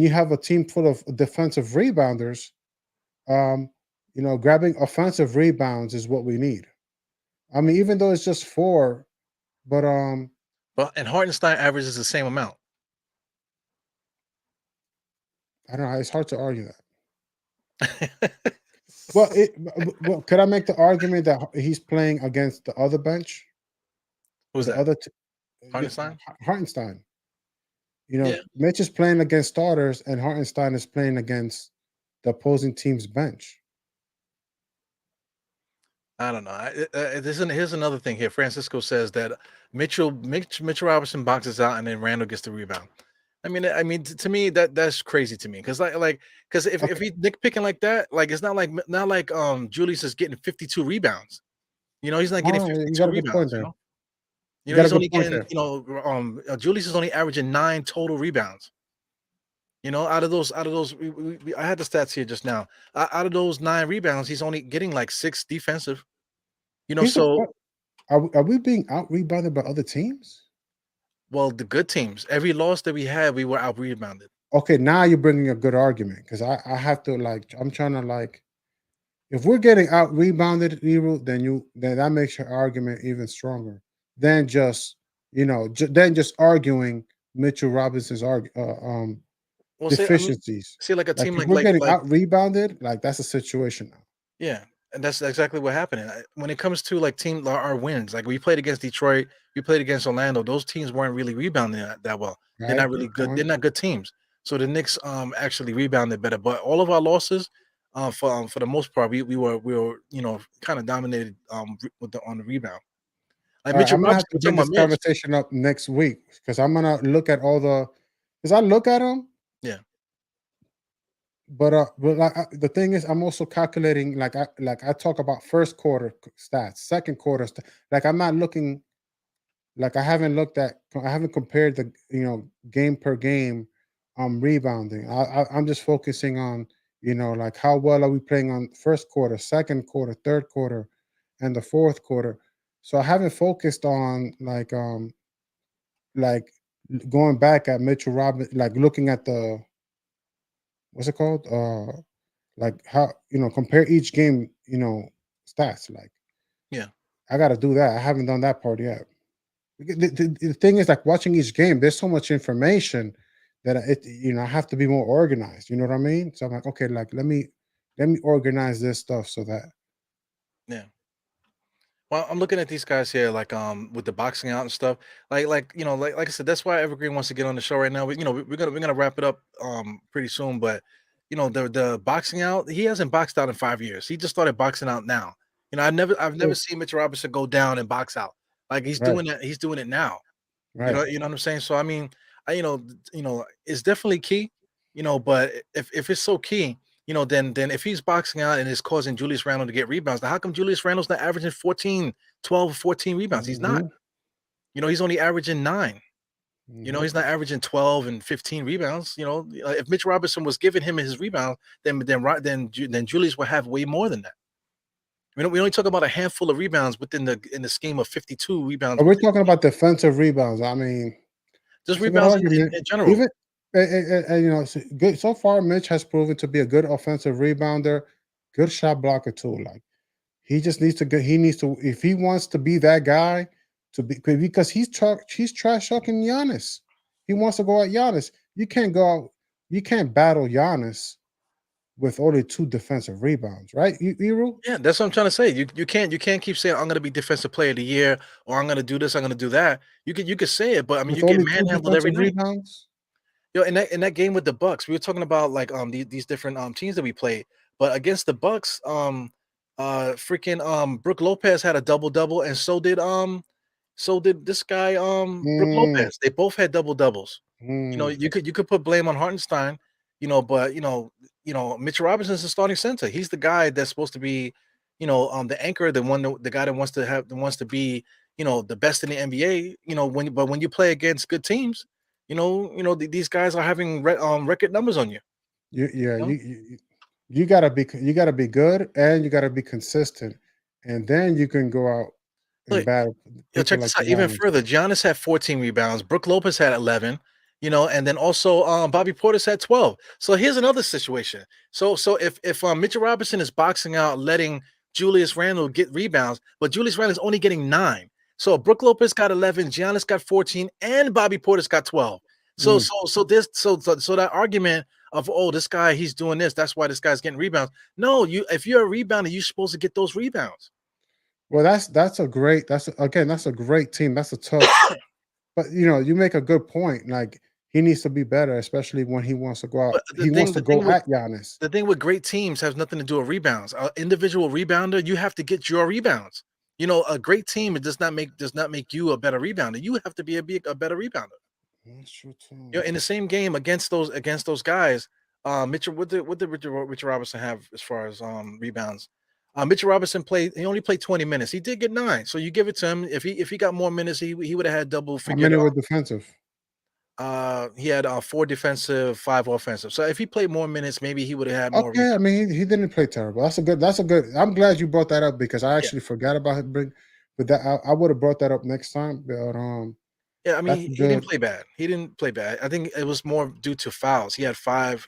you have a team full of defensive rebounders, grabbing offensive rebounds is what we need. I mean, even though it's just 4, but And Hartenstein averages the same amount. I don't know. It's hard to argue that. Well, could I make the argument that he's playing against the other bench? Who's The that? other Hartenstein? Hartenstein. Yeah. Mitch is playing against starters, and Hartenstein is playing against the opposing team's bench. I don't know. Here's another thing here. Francisco says that Mitchell Robinson boxes out and then Randall gets the rebound. I mean, to me that's crazy to me because because if he nitpicking like that, like it's not like Julius is getting 52 rebounds. He's not getting Oh, you 52 got a good point rebounds. there. He's only getting Julius is only averaging 9 total rebounds. Out of those, I had the stats here just now. Out of those 9 rebounds, he's only getting like 6 defensive. So Are we being out rebounded by other teams? well, the good teams, every loss that we had, we were out rebounded. Okay, now you're bringing a good argument because I have to I'm trying to if we're getting out rebounded, then that makes your argument even stronger than just arguing Mitchell Robinson's Well, deficiencies. see, like a team If we're like getting out rebounded, that's a situation now. yeah, and that's exactly what happened. When it comes to like our wins, like we played against Detroit, we played against Orlando. Those teams weren't really rebounding that well. They're Right? not really good. They're not good teams. So the Knicks actually rebounded better. But all of our losses, for the most part, we were kind of dominated on the rebound. Like All right, Mitchell I'm gonna have Robinson, to we're talking bring this about Mitch. conversation up next week because I'm gonna look at all because I look at them. Yeah. But the thing is, I'm also calculating I talk about first quarter stats, second quarter like I'm not looking like I haven't compared the game per game rebounding. I'm just focusing on like how well are we playing on first quarter, second quarter, third quarter, and the fourth quarter. So I haven't focused on like going back at Mitchell Robinson, like looking at the what's it called? Like how compare each game, stats. Like Yeah. I got to do that. I haven't done that part yet. The thing is, like watching each game, there's so much information that I have to be more organized. You know what I mean? So I'm like, okay, like let me organize this stuff so that Yeah. Well, I'm looking at these guys here, like with the boxing out and stuff. Like I said, that's why Evergreen wants to get on the show right now. We're gonna wrap it up pretty soon. But the boxing out, he hasn't boxed out in 5 years. He just started boxing out now. I've never True. seen Mitchell Robinson go down and box out. Like he's Right, doing that. He's doing it now. You know, right. you know what I'm saying? So I mean, it's definitely key, but if it's so key, then if he's boxing out and it's causing Julius Randle to get rebounds, now how come Julius Randle's not averaging 14, 12, 14 rebounds? He's not. Hmm. He's only averaging 9. Hmm. He's not averaging 12 and 15 rebounds. If Mitch Robinson was giving him his rebound, then Julius would have way more than that. We only talk about a handful of rebounds in the scheme of 52 rebounds But we're within talking about defensive rebounds. I mean, just it's a good rebounds in, argument. in general. Even it's good so far. Mitch has proven to be a good offensive rebounder, good shot blocker too. Like he just needs to get. He needs to if he wants to be that guy to be because he's trash talking Giannis. He wants to go at Giannis. You can't go out. You can't battle Giannis with only 2 defensive rebounds, right? Eru? Yeah, that's what I'm trying to say. You can't keep saying I'm gonna be defensive player of the year or I'm gonna do this, I'm gonna do that. You could say it, but I mean With you get only two manhandled every defensive night. rebounds? In that game with the Bucks, we were talking about like these different teams that we played, but against the Bucks, freaking Brook Lopez had a double double, and so did this guy Brook Mm, Lopez. They both had double doubles. mm. You could put blame on Hartenstein, but Mitchell Robinson's the starting center. He's the guy that's supposed to be, the anchor, the guy that wants to be, the best in the NBA. When you play against good teams, these guys are having record numbers on you. Yeah, You know? you gotta be good and you gotta be consistent, and then you can go out and Look, battle people check like this out even Giannis. further. Giannis had 14 rebounds. Brook Lopez had 11. And then also Bobby Portis had 12. So here's another situation. So if Mitchell Robinson is boxing out, letting Julius Randle get rebounds, but Julius Randle is only getting 9. So Brook Lopez got 11, Giannis got 14, and Bobby Portis got 12. So Mm. so so this so that argument of, oh, this guy, he's doing this, that's why this guy's getting rebounds. No, if you're a rebounder, you're supposed to get those rebounds. Well, that's a great team. That's a tough, but you make a good point. Like he needs to be better, especially when he wants to go out. But the He wants thing to the thing go with at Giannis. The thing with great teams has nothing to do with rebounds. Individual rebounder, you have to get your rebounds. A great team, it does not make you a better rebounder. You have to be a better rebounder. That's true too. In the same game against those guys, Mitchell, what did Richard Robinson have as far as rebounds? Mitchell Robinson played. He only played 20 minutes. He did get 9, so you give it to him. If he got more minutes, he would have had double How figure. many were defensive? He had 4 defensive, 5 offensive. So if he played more minutes, maybe he would have had more Okay, I rebounds. mean he didn't play terrible. That's a good. I'm glad you brought that up because I Yeah. actually forgot about it. But that I would have brought that up next time. But Yeah, I mean, that's he, a he didn't good. play bad. He didn't play bad. I think it was more due to fouls. He had five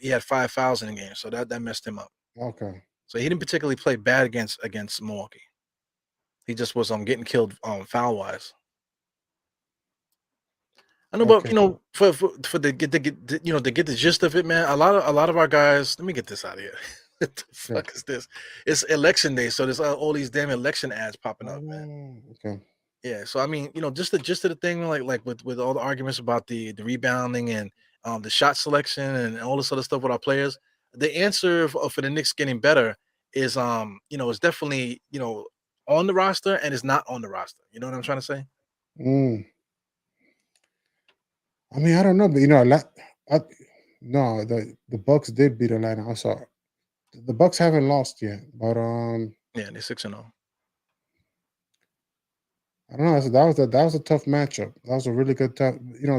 fouls in the game, so that messed him up. Okay, So he didn't particularly play bad against Milwaukee. He just was getting killed foul wise. I know, but okay. for the gist of it, man. A lot of our guys. Let me get this out of here. What the Yeah. fuck is this? It's election day, so there's all these damn election ads popping up, man. Oh, okay. Yeah, so I mean, just the gist of the thing, like with all the arguments about the rebounding and the shot selection and all this other stuff with our players, the answer for the Knicks getting better is definitely on the roster and is not on the roster. You know what I'm trying to say? Mm. I mean, I don't know, but I, no, the Bucks did beat Atlanta. I'm sorry, the Bucks haven't lost yet, but Yeah, they're 6-0. I don't know. That was a tough matchup. That was a really good tough.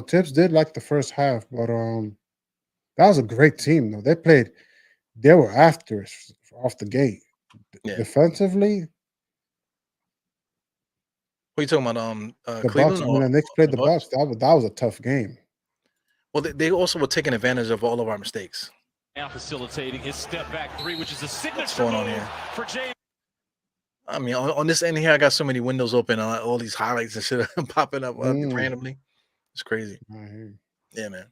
Tips did like the first half, but that was a great team though. They were after us off the gate. Yeah. Defensively, What are you talking about? the Bucks. Cleveland When or the Knicks played the the Bucks? Bucks, that was a tough game. Well, they also were taking advantage of all of our mistakes. Now facilitating his step back three, which is a signature What's going on move here? for James. I mean, on this end here, I got so many windows open, all these highlights and shit popping up Mm. randomly. It's crazy. I hear you. Yeah, man.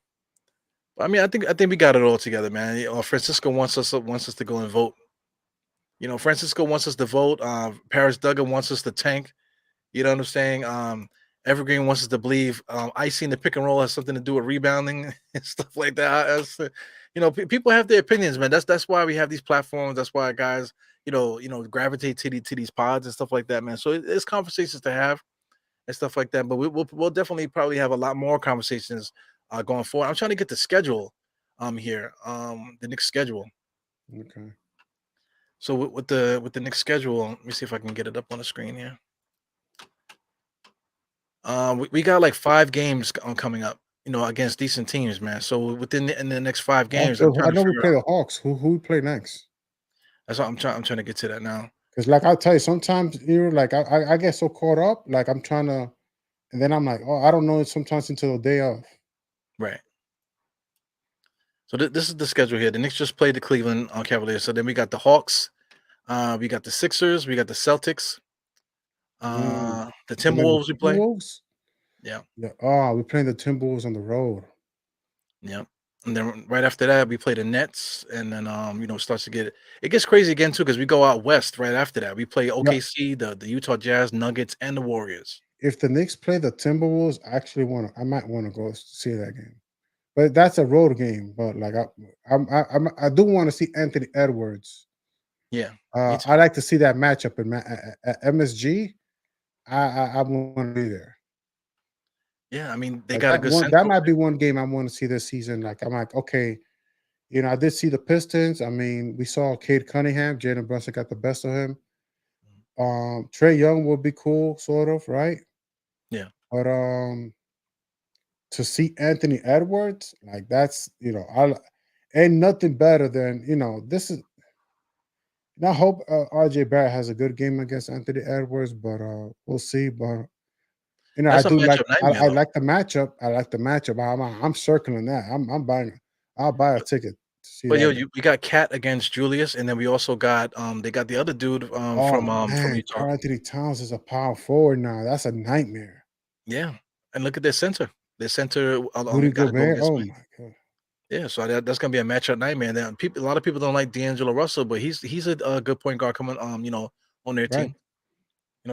But I mean, I think we got it all together, man. Francisco wants us to go and vote. Francisco wants us to vote. Paris Duggan wants us to tank. You know what I'm saying? Evergreen wants us to believe icing the pick and roll has something to do with rebounding and stuff like that. People have their opinions, man. That's why we have these platforms. That's why guys, gravitate to these pods and stuff like that, man. So it's conversations to have and stuff like that. But we'll definitely probably have a lot more conversations going forward. I'm trying to get the schedule here, the Knicks schedule. Okay. So with the Knicks schedule, let me see if I can get it up on the screen here. We got like 5 games coming up, against decent teams, man. So in the next 5 games, I'm trying I to know we figure play out. the Hawks. Who we play next? That's what I'm trying to get to that now. Because like I'll tell you, sometimes like I get so caught up, like I'm trying to, and then I'm like, oh, I don't know it sometimes until the day of. Right. So this is the schedule here. The Knicks just played the Cleveland Cavaliers. So then we got the Hawks, we got the Sixers, we got the Celtics, the And then the Timberwolves we play. Timberwolves? Yeah. Yeah. Oh, we're playing the Timberwolves on the road. Yeah. And then right after that, we play the Nets, and then it starts to it gets crazy again too because we go out west right after that. We play OKC, the Utah Jazz, Nuggets, and the Warriors. If the Knicks play the Timberwolves, I might want to go see that game. But that's a road game. But like I do want to see Anthony Edwards. Yeah. I like to see that matchup at MSG. I want to be there. Yeah, I mean they Like got a good that center. might be one game I want to see this season. Like I'm like, okay, I did see the Pistons. I mean, we saw Cade Cunningham, Jalen Brunson got the best of him. Trae Young would be cool, sort of, right? Yeah. But to see Anthony Edwards, like that's I ain't nothing better than this is. And I hope RJ Barrett has a good game against Anthony Edwards, but we'll see. But That's a matchup nightmare, I though. like the matchup. I like the matchup. I'm circling that. I'm buying. I'll buy a ticket to see But that. we got Cat against Julius, and then we also got they got the other dude from Man, Utah. Karl Anthony Towns is a power forward now. That's a nightmare. Yeah, and look at their center. Their center Rudy got to go Gobert. against Oh me. my god. Yeah, so that's gonna be a matchup nightmare. Then a lot of people don't like D'Angelo Russell, but he's a good point guard coming on their Right. team.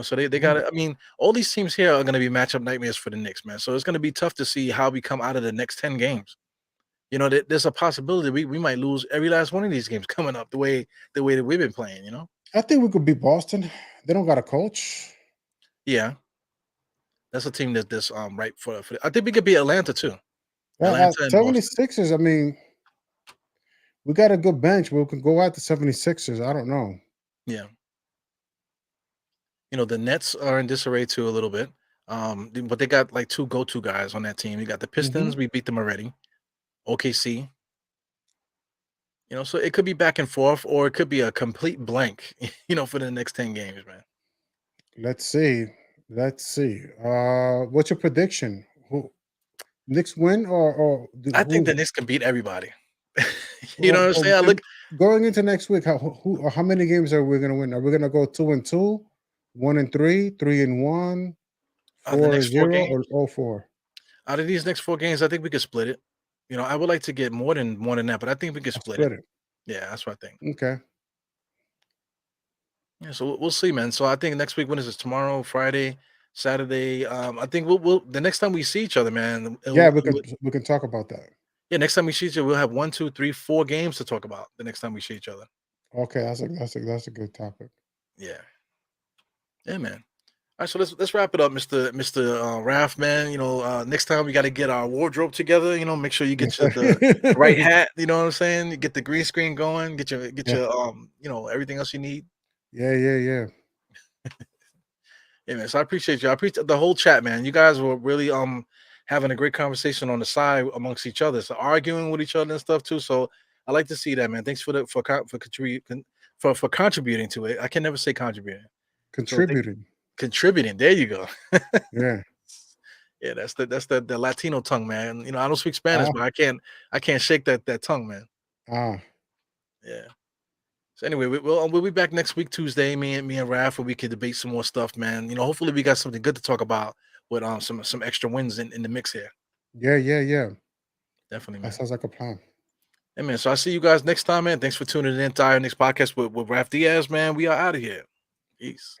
So they got it. I mean, all these teams here are gonna be matchup nightmares for the Knicks, man. So it's gonna be tough to see how we come out of the next 10 games. There's a possibility we might lose every last one of these games coming up the way that we've been playing. I think we could beat Boston. They don't got a coach. Yeah, that's a team that's right for. I think we could beat Atlanta too. Atlanta and Boston. 76ers, I mean, we got a good bench, but we can go at the 76ers. I don't know. Yeah. The Nets are in disarray too a little bit. But they got like 2 go-to guys on that team. You got the Pistons, we beat them already. OKC. So it could be back and forth, or it could be a complete blank, for the next 10 games, man. Let's see. What's your prediction? Who Knicks win or I think the Knicks can beat everybody. Well, know what I'm saying? Going into next week, how many games are we going to win? Are we going to go 2-2, 1-3, 3-1, The next 4 4-0, games, or 0-4? out of these next 4 games, I think we could split it. I would like to get more than that, but I think we could split it. Yeah, that's what I think. Okay. Yeah, so we'll see, man. So I think next week, when is this? Tomorrow, Friday, Saturday. I think we'll the next time we see each other, man. We can talk about that. Yeah, next time we see each other, we'll have 1, 2, 3, 4 games to talk about. The next time we see each other. Okay, that's a good topic. Yeah, yeah, man. All right, so let's wrap it up, Mr. Raph, man. Next time we got to get our wardrobe together. Make sure you get the right hat. You know what I'm saying? You get the green screen going. Get your everything else you need. Yeah. Yeah, Yeah, man. So I appreciate you. I appreciate the whole chat, man. You guys were really having a great conversation on the side amongst each other, so arguing with each other and stuff too. So I like to see that, man. Thanks for contributing to it. I can never say contributing. So contributing. There you go. Yeah. Yeah, that's the Latino tongue, man. I don't speak Spanish, but I can't shake that tongue, man. Yeah. So anyway, we'll be back next week Tuesday. Me and Raph, where we can debate some more stuff, man. Hopefully we got something good to talk about with some extra wins in the mix here. Yeah. Definitely, man. That sounds like a plan. Hey, man. So I'll see you guys next time, man. Thanks for tuning in to our next podcast with Raph Diaz, man. We are out of here. Peace.